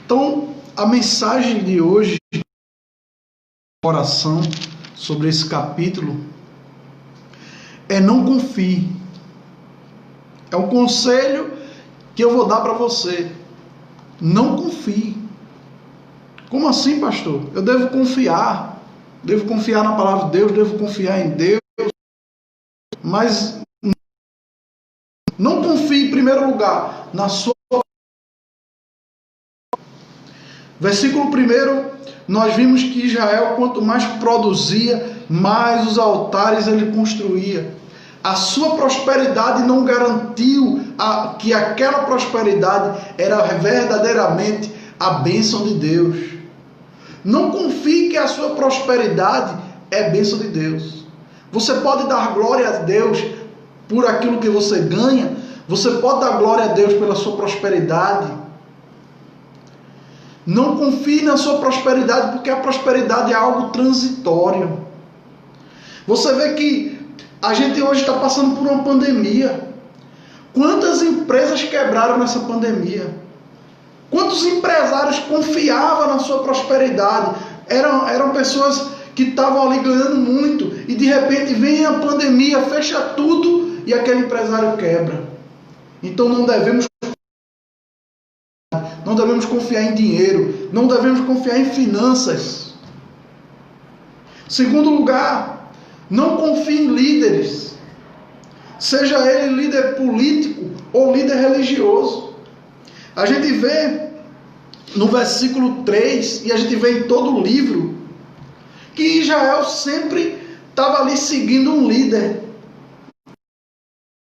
Então, a mensagem de hoje, oração sobre esse capítulo, é não confie. É um conselho que eu vou dar para você. Não confie. Como assim, pastor? Eu devo confiar. Devo confiar na palavra de Deus, devo confiar em Deus. Mas não confie em primeiro lugar na sua. Versículo 1, nós vimos que Israel, quanto mais produzia, mais os altares ele construía. A sua prosperidade não garantiu que aquela prosperidade era verdadeiramente a bênção de Deus. Não confie que a sua prosperidade é bênção de Deus. Você pode dar glória a Deus por aquilo que você ganha. Você pode dar glória a Deus pela sua prosperidade. Não confie na sua prosperidade, porque a prosperidade é algo transitório. Você vê que a gente hoje está passando por uma pandemia. Quantas empresas quebraram nessa pandemia? Quantos empresários confiavam na sua prosperidade? Eram pessoas que estavam ali ganhando muito, e de repente vem a pandemia, fecha tudo e aquele empresário quebra. Então não devemos confiar em dinheiro, não devemos confiar em finanças. Segundo lugar, Não confie em líderes, seja ele líder político ou líder religioso. A gente vê no versículo 3, e a gente vê em todo o livro, que Israel sempre estava ali seguindo um líder.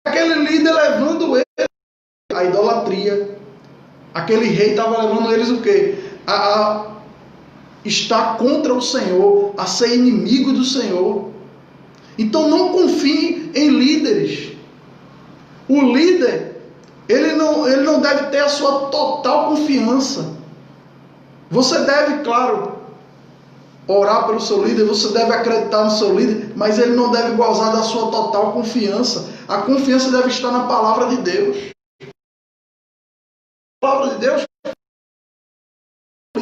Aquele líder levando eles à idolatria. Aquele rei estava levando eles o quê? A estar contra o Senhor, a ser inimigo do Senhor. Então não confie em líderes. O líder, ele não deve ter a sua total confiança. Você deve, claro, orar pelo seu líder, você deve acreditar no seu líder, mas ele não deve gozar da sua total confiança. A confiança deve estar na palavra de Deus. A palavra de Deus. Não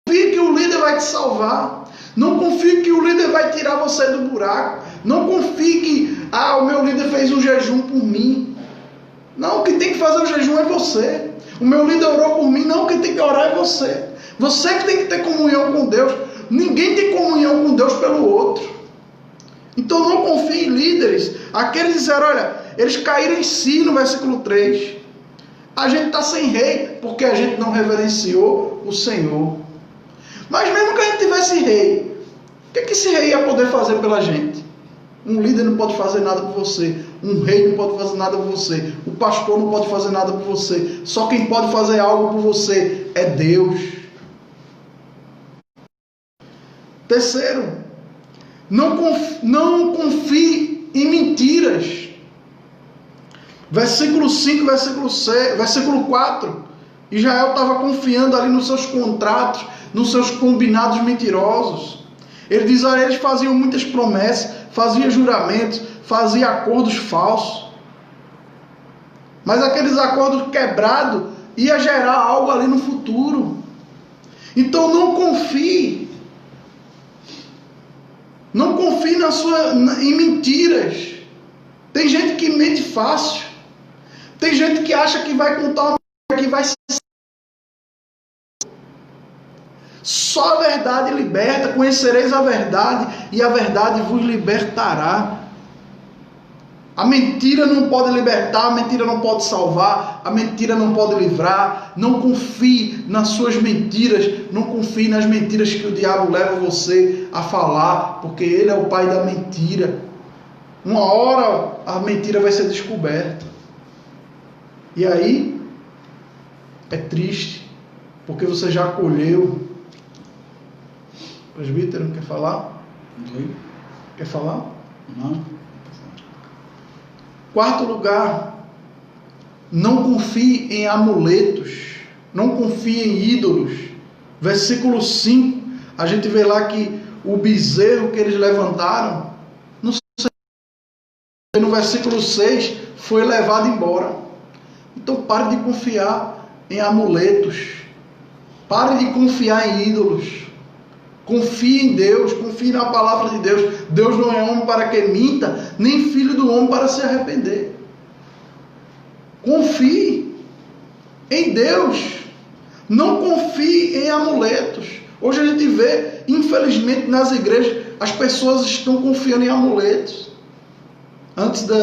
confie que o líder vai te salvar. Não confie que o líder vai tirar você do buraco. Não confie que o meu líder fez um jejum por mim. Não, quem tem que fazer o jejum é você. O meu líder orou por mim. Não, quem tem que orar é você. Você que tem que ter comunhão com Deus. Ninguém tem comunhão com Deus pelo outro. Então não confie em líderes. Aqueles disseram, olha, eles caíram em si no versículo 3. A gente está sem rei, porque a gente não reverenciou o Senhor. Mas mesmo que a gente tivesse rei, o que esse rei ia poder fazer pela gente? Um líder não pode fazer nada por você. Um rei não pode fazer nada por você. O pastor não pode fazer nada por você. Só quem pode fazer algo por você é Deus. Terceiro, não confie em mentiras. Versículo 5, versículo 4. Israel estava confiando ali nos seus contratos, nos seus combinados mentirosos. Ele diz, olha, eles faziam muitas promessas, faziam juramentos, faziam acordos falsos. Mas aqueles acordos quebrados ia gerar algo ali no futuro. Então não confie. Não confie em mentiras. Tem gente que mente fácil. Tem gente que acha que vai contar uma coisa que vai ser. Só a verdade liberta. Conhecereis a verdade e a verdade vos libertará. A mentira não pode libertar, a mentira não pode salvar, a mentira não pode livrar. Não confie nas suas mentiras, não confie nas mentiras que o diabo leva você a falar, porque ele é o pai da mentira. Uma hora a mentira vai ser descoberta. E aí é triste, porque você já colheu. O presbítero não quer falar? Oi? Quer falar? Não. Quarto lugar, não confie em amuletos, não confie em ídolos. Versículo 5, a gente vê lá que o bezerro que eles levantaram, no versículo 6, foi levado embora. Então pare de confiar em amuletos, pare de confiar em ídolos. Confie em Deus, confie na palavra de Deus. Deus não é homem para que minta, nem filho do homem para se arrepender. Confie em Deus. Não confie em amuletos. Hoje a gente vê, infelizmente, nas igrejas, as pessoas estão confiando em amuletos. Antes de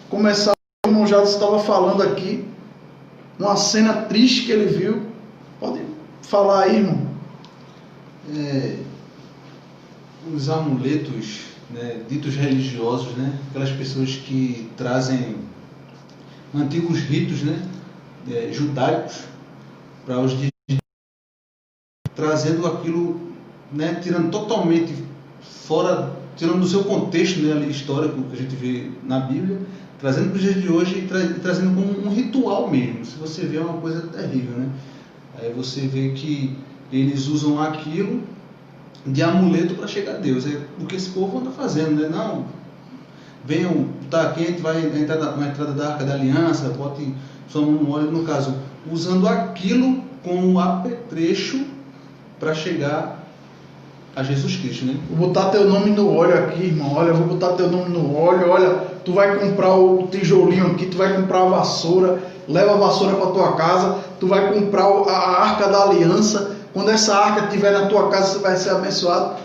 começar, o irmão Jadson estava falando aqui, uma cena triste que ele viu. Pode falar aí, irmão. Os amuletos, né, ditos religiosos, né, aquelas pessoas que trazem antigos ritos, né, judaicos para os dias, trazendo aquilo, né, tirando totalmente fora, tirando do seu contexto, né, ali, histórico que a gente vê na Bíblia, trazendo para os dias de hoje e trazendo como um ritual mesmo. Se você vê, é uma coisa terrível, né? Aí você vê que eles usam aquilo de amuleto para chegar a Deus. É o que esse povo anda fazendo, né? Não, venham, tá aqui, a gente vai entrar na entrada da Arca da Aliança, bote sua mão no óleo, no caso, usando aquilo como apetrecho para chegar a Jesus Cristo, né? Vou botar teu nome no óleo aqui, irmão. Olha, eu vou botar teu nome no óleo. Olha, tu vai comprar o tijolinho aqui, tu vai comprar a vassoura, leva a vassoura para tua casa, tu vai comprar a Arca da Aliança. Quando essa arca estiver na tua casa, você vai ser abençoado.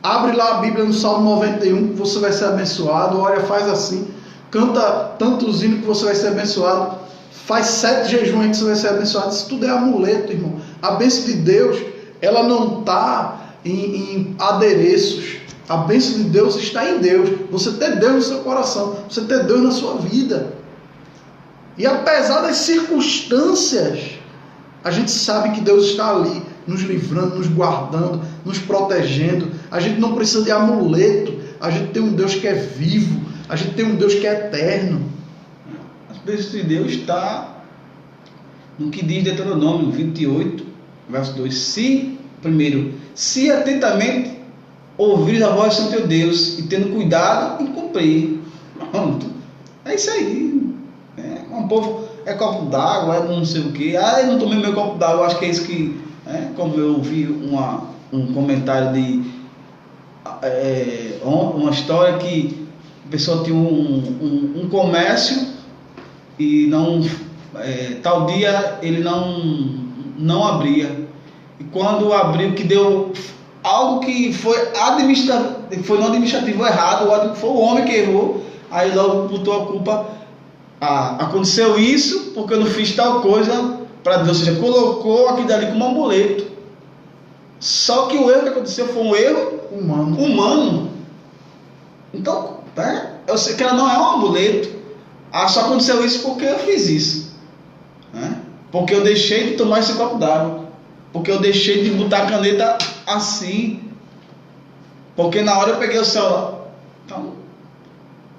Abre lá a Bíblia no Salmo 91 que você vai ser abençoado. Olha, faz assim. Canta tantos hinos que você vai ser abençoado. Faz 7 jejuns que você vai ser abençoado. Isso tudo é amuleto, irmão. A bênção de Deus, ela não está em adereços. A bênção de Deus está em Deus. Você ter Deus no seu coração. Você ter Deus na sua vida. E apesar das circunstâncias, a gente sabe que Deus está ali, nos livrando, nos guardando, nos protegendo. A gente não precisa de amuleto. A gente tem um Deus que é vivo. A gente tem um Deus que é eterno. A bênção de Deus está no que diz Deuteronômio 28, verso 2. Se atentamente ouvires a voz do Senhor teu Deus e tendo cuidado em cumprir. Pronto. É isso aí. Um povo é copo d'água, é não sei o que. Eu não tomei meu copo d'água. Acho que é isso que... como eu ouvi um comentário de... uma história que a pessoa tinha um comércio e não... tal dia ele não abria. E quando abriu, que deu algo que foi no administrativo errado, foi o homem que errou, aí logo botou a culpa, aconteceu isso porque eu não fiz tal coisa para Deus, ou seja, colocou aquilo dali como amuleto. Só que o erro que aconteceu foi um erro humano. Então, eu sei que ela não é um amuleto. Só aconteceu isso porque eu fiz isso, porque eu deixei de tomar esse copo d'água, porque eu deixei de botar a caneta assim, porque na hora eu peguei o celular. Então,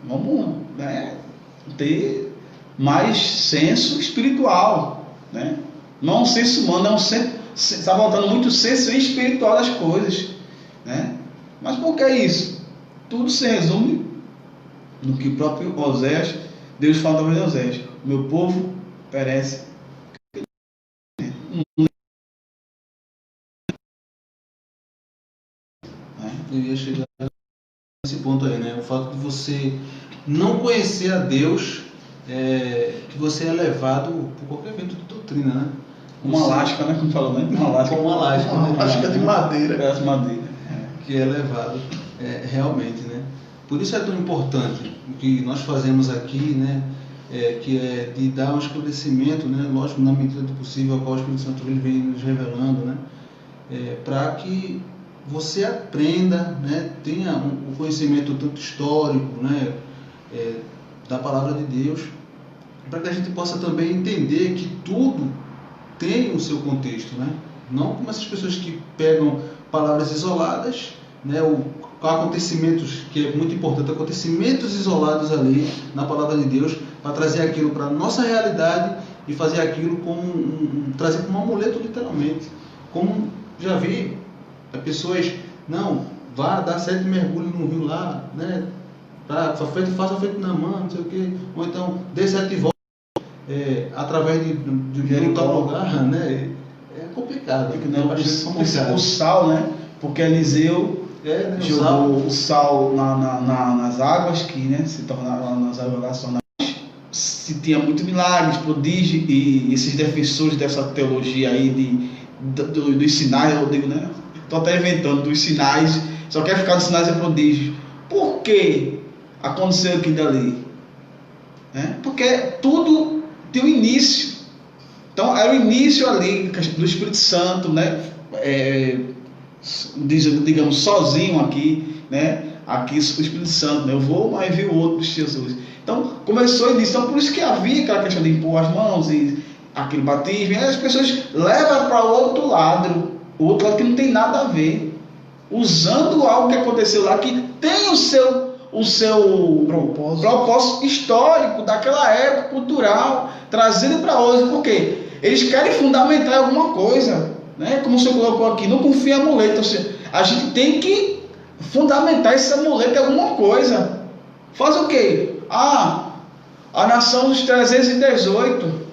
vamos ter mais senso espiritual, não um senso humano, é um senso, está faltando muito senso espiritual das coisas, Mas por que isso? Tudo se resume no que o próprio Oséias, Deus fala através de Oséias: meu povo perece. Eu ia chegar nesse ponto aí, O fato de você não conhecer a Deus, que você é levado por qualquer vento de doutrina, Uma lasca, como falou, Uma lasca. Uma lasca, Uma lasca de madeira. Pedaço de madeira. Que é levado realmente, Por isso é tão importante o que nós fazemos aqui, que é de dar um esclarecimento, lógico, na medida do possível, ao qual o Espírito Santo ele vem nos revelando, para que você aprenda, tenha um conhecimento tanto histórico, da palavra de Deus, para que a gente possa também entender que tudo tem o seu contexto, Não como essas pessoas que pegam palavras isoladas, acontecimentos, que é muito importante, acontecimentos isolados ali na palavra de Deus, para trazer aquilo para a nossa realidade e fazer aquilo trazer como um amuleto, literalmente. Como já vi pessoas, vá dar 7 mergulhos no rio lá, faça feito na mão, não sei o que, ou então dê 7 voltas através de um tal lugar, É complicado. O sal, porque Eliseu jogou o sal nas águas, que se tornaram nas águas lá, se tinha muito milagres, prodígio, e esses defensores dessa teologia aí dos sinais, eu digo, estou até inventando, dos sinais, só quer ficar dos sinais e prodígios. Por que aconteceu aquilo dali? Porque tudo tem um início. Então era o início ali do Espírito Santo, digamos, sozinho aqui, aqui o Espírito Santo, eu vou, mas vi o outro de Jesus. Então começou início. Então por isso que havia aquela questão de impor as mãos e aquele batismo, e as pessoas levam para o outro lado que não tem nada a ver, usando algo que aconteceu lá, que tem o seu propósito histórico daquela época, cultural, trazendo para hoje, porque eles querem fundamentar alguma coisa, como o senhor colocou aqui, não confia em amuleto, ou seja, a gente tem que fundamentar esse amuleto em alguma coisa. Faz o quê? A nação dos 318,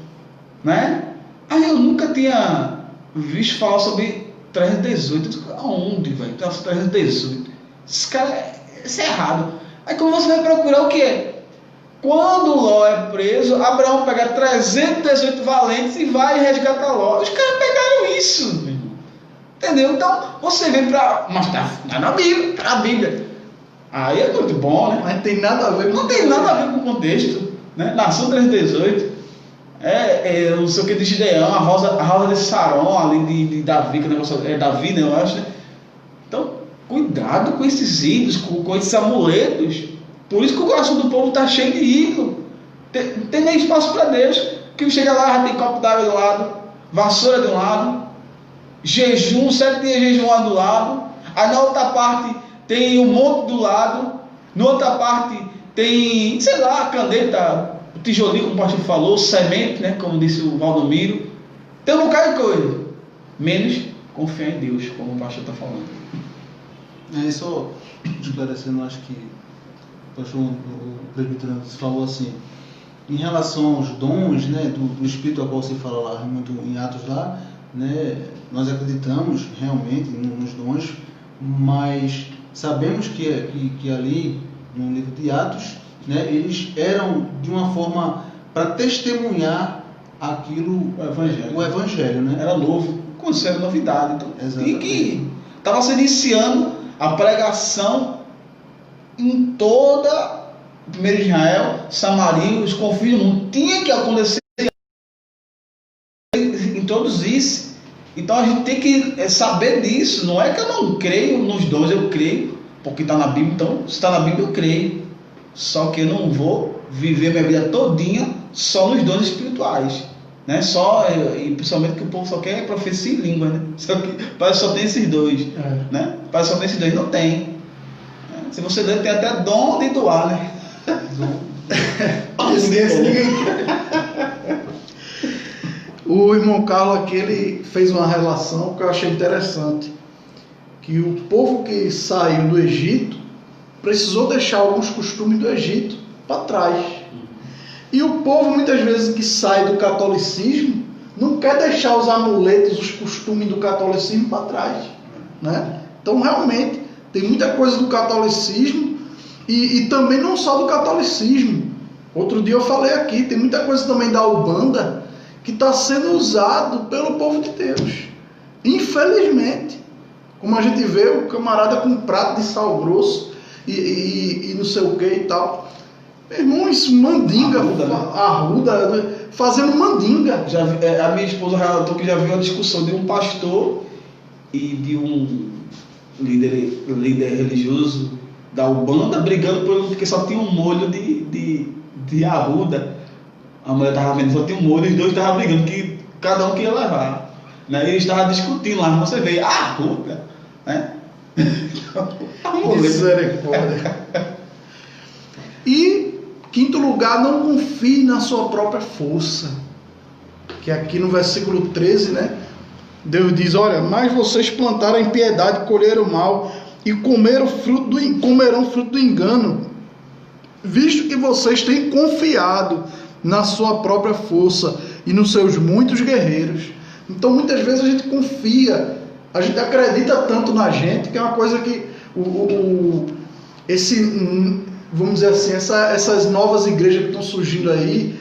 Aí eu nunca tinha visto falar sobre 318. Aonde, velho? 318. Esse cara, isso é errado. Aí quando você vai procurar o que? Quando Ló é preso, Abraão pega 318 valentes e vai resgatar Ló. Os caras pegaram isso, meu irmão. Entendeu? Então, você vem para... Mas tá na Bíblia, tá na Bíblia. Aí é muito bom, né? Mas tem nada a ver com Não tem nada a ver com o contexto, né? Nação 318, não sei o que de Gideão, a rosa de Saron, ali de Davi, que o negócio é Davi, né, eu acho, né? Então, cuidado com esses ídolos, com esses amuletos. Por isso que o coração do povo está cheio de ídolo. Tem nem espaço para Deus. Que chega lá, tem copo d'água do lado, vassoura de um lado, jejum, 7 dias jejuando do lado, aí na outra parte tem um monte do lado, na outra parte tem, sei lá, a caneta, o tijolinho, como o pastor falou, semente, né, como disse o Valdomiro. Tem um bocado de coisa, menos confiar em Deus, como o pastor está falando. Só esclarecendo, acho que o pastor, o presbítero falou assim, em relação aos dons, né, do Espírito a qual você fala lá, muito em Atos lá, né, nós acreditamos realmente nos dons, mas sabemos que ali, no livro de Atos, né, eles eram de uma forma para testemunhar aquilo, o Evangelho, né? Era novo, considera novidade. Então, exatamente. E que estava se iniciando a pregação em toda primeiro Israel, Samaria, os confins do mundo. Tinha que acontecer, introduzisse. Então a gente tem que saber disso. Não é que eu não creio nos dons, eu creio, porque está na Bíblia. Então, se está na Bíblia, eu creio. Só que eu não vou viver minha vida todinha só nos dons espirituais, né? E principalmente que o povo só quer profecia e língua, né? Só que parece que só tem esses dois, né? Parece que só tem esses dois, não tem. Se você ler, tem até dom de doar, né? O irmão Carlos aqui, ele fez uma relação que eu achei interessante, que o povo que saiu do Egito precisou deixar alguns costumes do Egito para trás, e o povo muitas vezes que sai do catolicismo não quer deixar os amuletos, os costumes do catolicismo para trás, né? Então realmente tem muita coisa do catolicismo e também não só do catolicismo. Outro dia eu falei aqui, tem muita coisa também da Umbanda que está sendo usado pelo povo de Deus. Infelizmente, como a gente vê o camarada com um prato de sal grosso e não sei o que e tal. Meu irmão, isso mandinga, arruda, fazendo mandinga. A minha esposa relatou que já viu a discussão de um pastor e de um líder religioso da Umbanda brigando porque só tinha um molho de arruda. A mulher estava vendo, só tinha um molho, e os dois estavam brigando, que cada um queria levar, né? E eles estavam discutindo lá, você vê, arruda, né? Misericórdia. E quinto lugar, não confie na sua própria força, que aqui no versículo 13, né, Deus diz, olha, mas vocês plantaram a impiedade, colheram o mal e comerão fruto do engano, visto que vocês têm confiado na sua própria força e nos seus muitos guerreiros. Então muitas vezes a gente confia, a gente acredita tanto na gente, que é uma coisa que vamos dizer assim, essas novas igrejas que estão surgindo aí,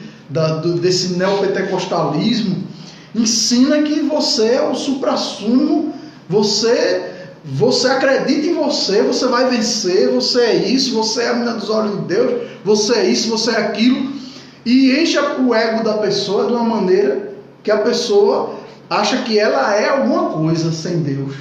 desse neopentecostalismo, ensina que você é o suprassumo, você acredita em você vai vencer, você é isso, você é a menina dos olhos de Deus, você é isso, você é aquilo, e enche o ego da pessoa de uma maneira que a pessoa acha que ela é alguma coisa sem Deus.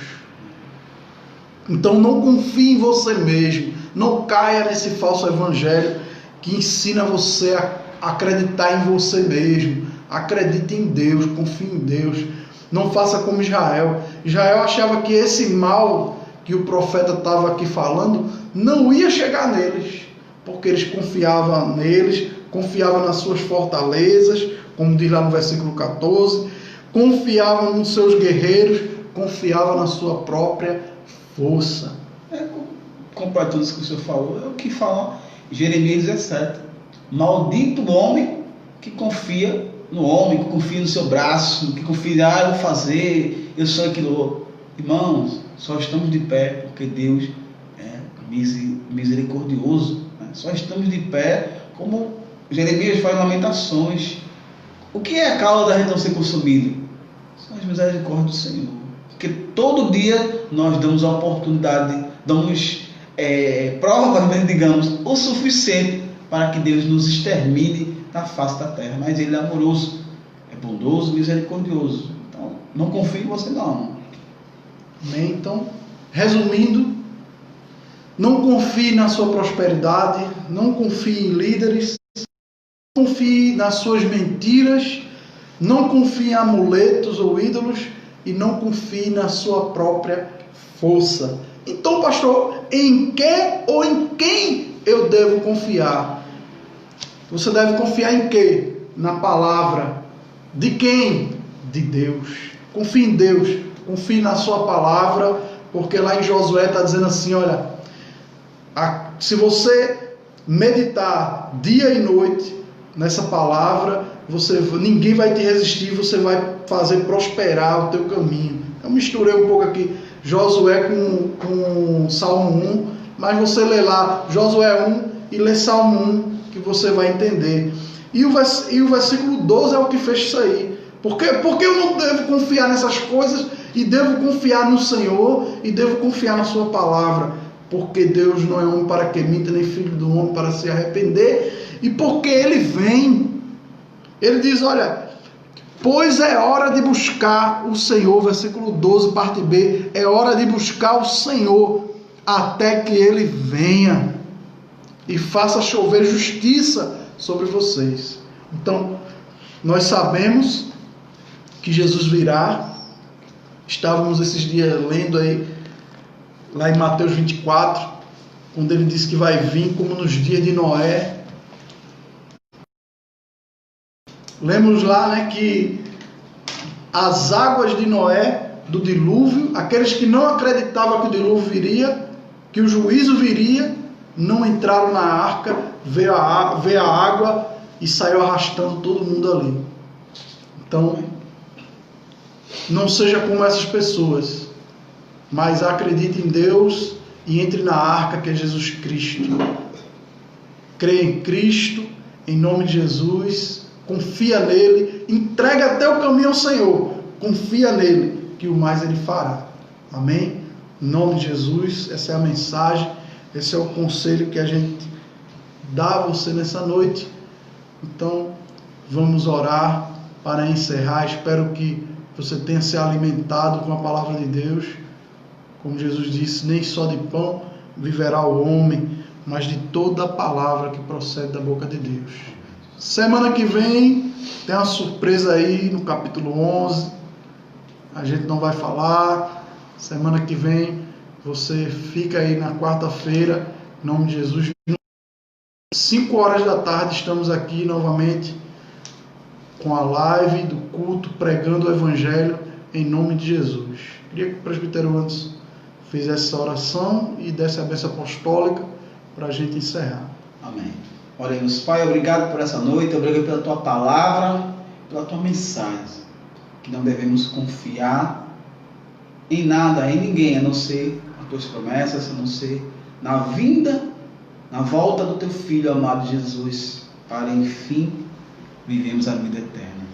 Então não confie em você mesmo, não caia nesse falso evangelho que ensina você a acreditar em você mesmo. Acredite em Deus, confie em Deus. Não faça como Israel. Israel achava que esse mal que o profeta estava aqui falando não ia chegar neles, porque eles confiavam neles, confiavam nas suas fortalezas, como diz lá no versículo 14, confiavam nos seus guerreiros, confiavam na sua própria força. Compara tudo isso que o senhor falou, é o que fala Jeremias 17. Maldito o homem que confia no homem, que confia no seu braço, que confia, eu vou fazer, eu sou aquilo. Irmãos, só estamos de pé porque Deus é misericordioso, né? Só estamos de pé, como Jeremias faz Lamentações. O que é a causa da gente não ser consumido? São as misericórdias do Senhor. Porque todo dia nós damos a oportunidade, damos provas, digamos, o suficiente para que Deus nos extermine da face da terra. Mas Ele é amoroso, é bondoso, misericordioso. Então, não confie em você não. Amém? Então, resumindo, não confie na sua prosperidade, não confie em líderes, não confie nas suas mentiras, não confie em amuletos ou ídolos e não confie na sua própria força. Então, pastor, em que ou em quem eu devo confiar? Você deve confiar em quê? Na palavra. De quem? De Deus. Confie em Deus, confie na sua palavra, porque lá em Josué está dizendo assim, olha, se você meditar dia e noite nessa palavra, ninguém vai te resistir, você vai fazer prosperar o teu caminho. Eu misturei um pouco aqui Josué com Salmo 1, mas você lê lá Josué 1 e lê Salmo 1, que você vai entender. E o versículo 12 é o que fecha isso aí. Por que eu não devo confiar nessas coisas e devo confiar no Senhor e devo confiar na sua palavra? Porque Deus não é homem para que minta, nem filho do homem para se arrepender. E porque Ele vem. Ele diz, olha, pois é hora de buscar o Senhor, versículo 12, parte B, é hora de buscar o Senhor até que Ele venha e faça chover justiça sobre vocês. Então, nós sabemos que Jesus virá. Estávamos esses dias lendo aí, lá em Mateus 24, quando ele diz que vai vir como nos dias de Noé. Lemos lá, né, que as águas de Noé, do dilúvio, aqueles que não acreditavam que o dilúvio viria, que o juízo viria, não entraram na arca, veio a água e saiu arrastando todo mundo ali. Então, não seja como essas pessoas, mas acredite em Deus e entre na arca que é Jesus Cristo. Creia em Cristo, em nome de Jesus, confia nele, entrega até o caminho ao Senhor, confia nele, que o mais ele fará. Amém? Em nome de Jesus, essa é a mensagem, esse é o conselho que a gente dá a você nessa noite. Então, vamos orar para encerrar. Espero que você tenha se alimentado com a palavra de Deus. Como Jesus disse, nem só de pão viverá o homem, mas de toda a palavra que procede da boca de Deus. Semana que vem tem uma surpresa aí no capítulo 11. A gente não vai falar. Semana que vem você fica aí na quarta-feira, em nome de Jesus. 5 horas da tarde estamos aqui novamente com a live do culto, pregando o Evangelho em nome de Jesus. Queria que o presbítero antes fizesse essa oração e desse a bênção apostólica para a gente encerrar. Amém. Oremos. Pai, obrigado por essa noite, obrigado pela Tua palavra, pela Tua mensagem, que não devemos confiar em nada, em ninguém, a não ser as Tuas promessas, a não ser na vinda, na volta do Teu Filho amado Jesus, para enfim vivemos a vida eterna.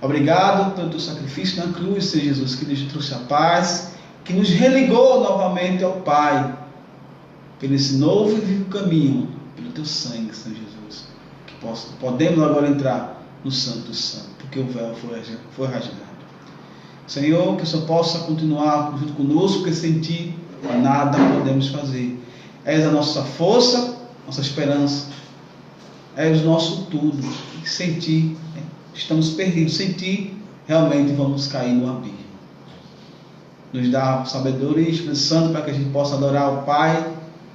Obrigado pelo Teu sacrifício na cruz, Senhor Jesus, que nos trouxe a paz, que nos religou novamente ao Pai, pelo esse novo e vivo caminho, pelo Teu sangue, Senhor Jesus, que podemos agora entrar no Santo dos Santos, porque o véu foi rasgado. Senhor, que o Senhor possa continuar junto conosco, porque sem Ti nada podemos fazer. És a nossa força, nossa esperança, és o nosso tudo, e sem Ti estamos perdidos, sem Ti realmente vamos cair no abismo. Nos dá sabedoria e Espírito Santo para que a gente possa adorar o Pai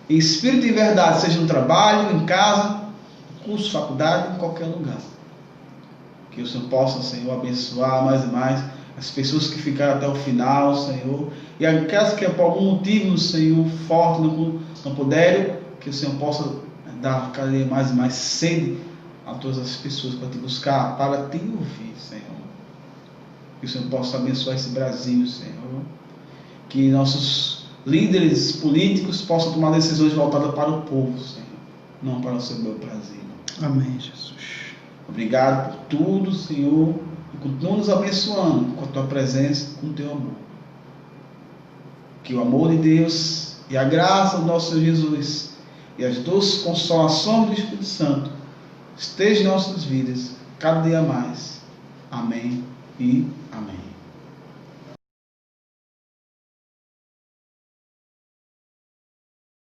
em espírito e verdade, seja no trabalho, em casa, no curso, faculdade, em qualquer lugar. Que o Senhor possa, Senhor, abençoar mais e mais as pessoas que ficaram até o final, Senhor, e aquelas que por algum motivo, Senhor, forte não puderam, que o Senhor possa dar cada dia mais e mais sede a todas as pessoas para Te buscar, para Te ouvir, Senhor. Que o Senhor possa abençoar esse Brasil, Senhor. Que nossos líderes políticos possam tomar decisões voltadas para o povo, Senhor, não para o seu meu prazer. Amém, Jesus. Obrigado por tudo, Senhor, e continua nos abençoando com a Tua presença, com o Teu amor. Que o amor de Deus e a graça do nosso Senhor Jesus e as doces consolações do Espírito Santo estejam em nossas vidas cada dia mais. Amém e amém.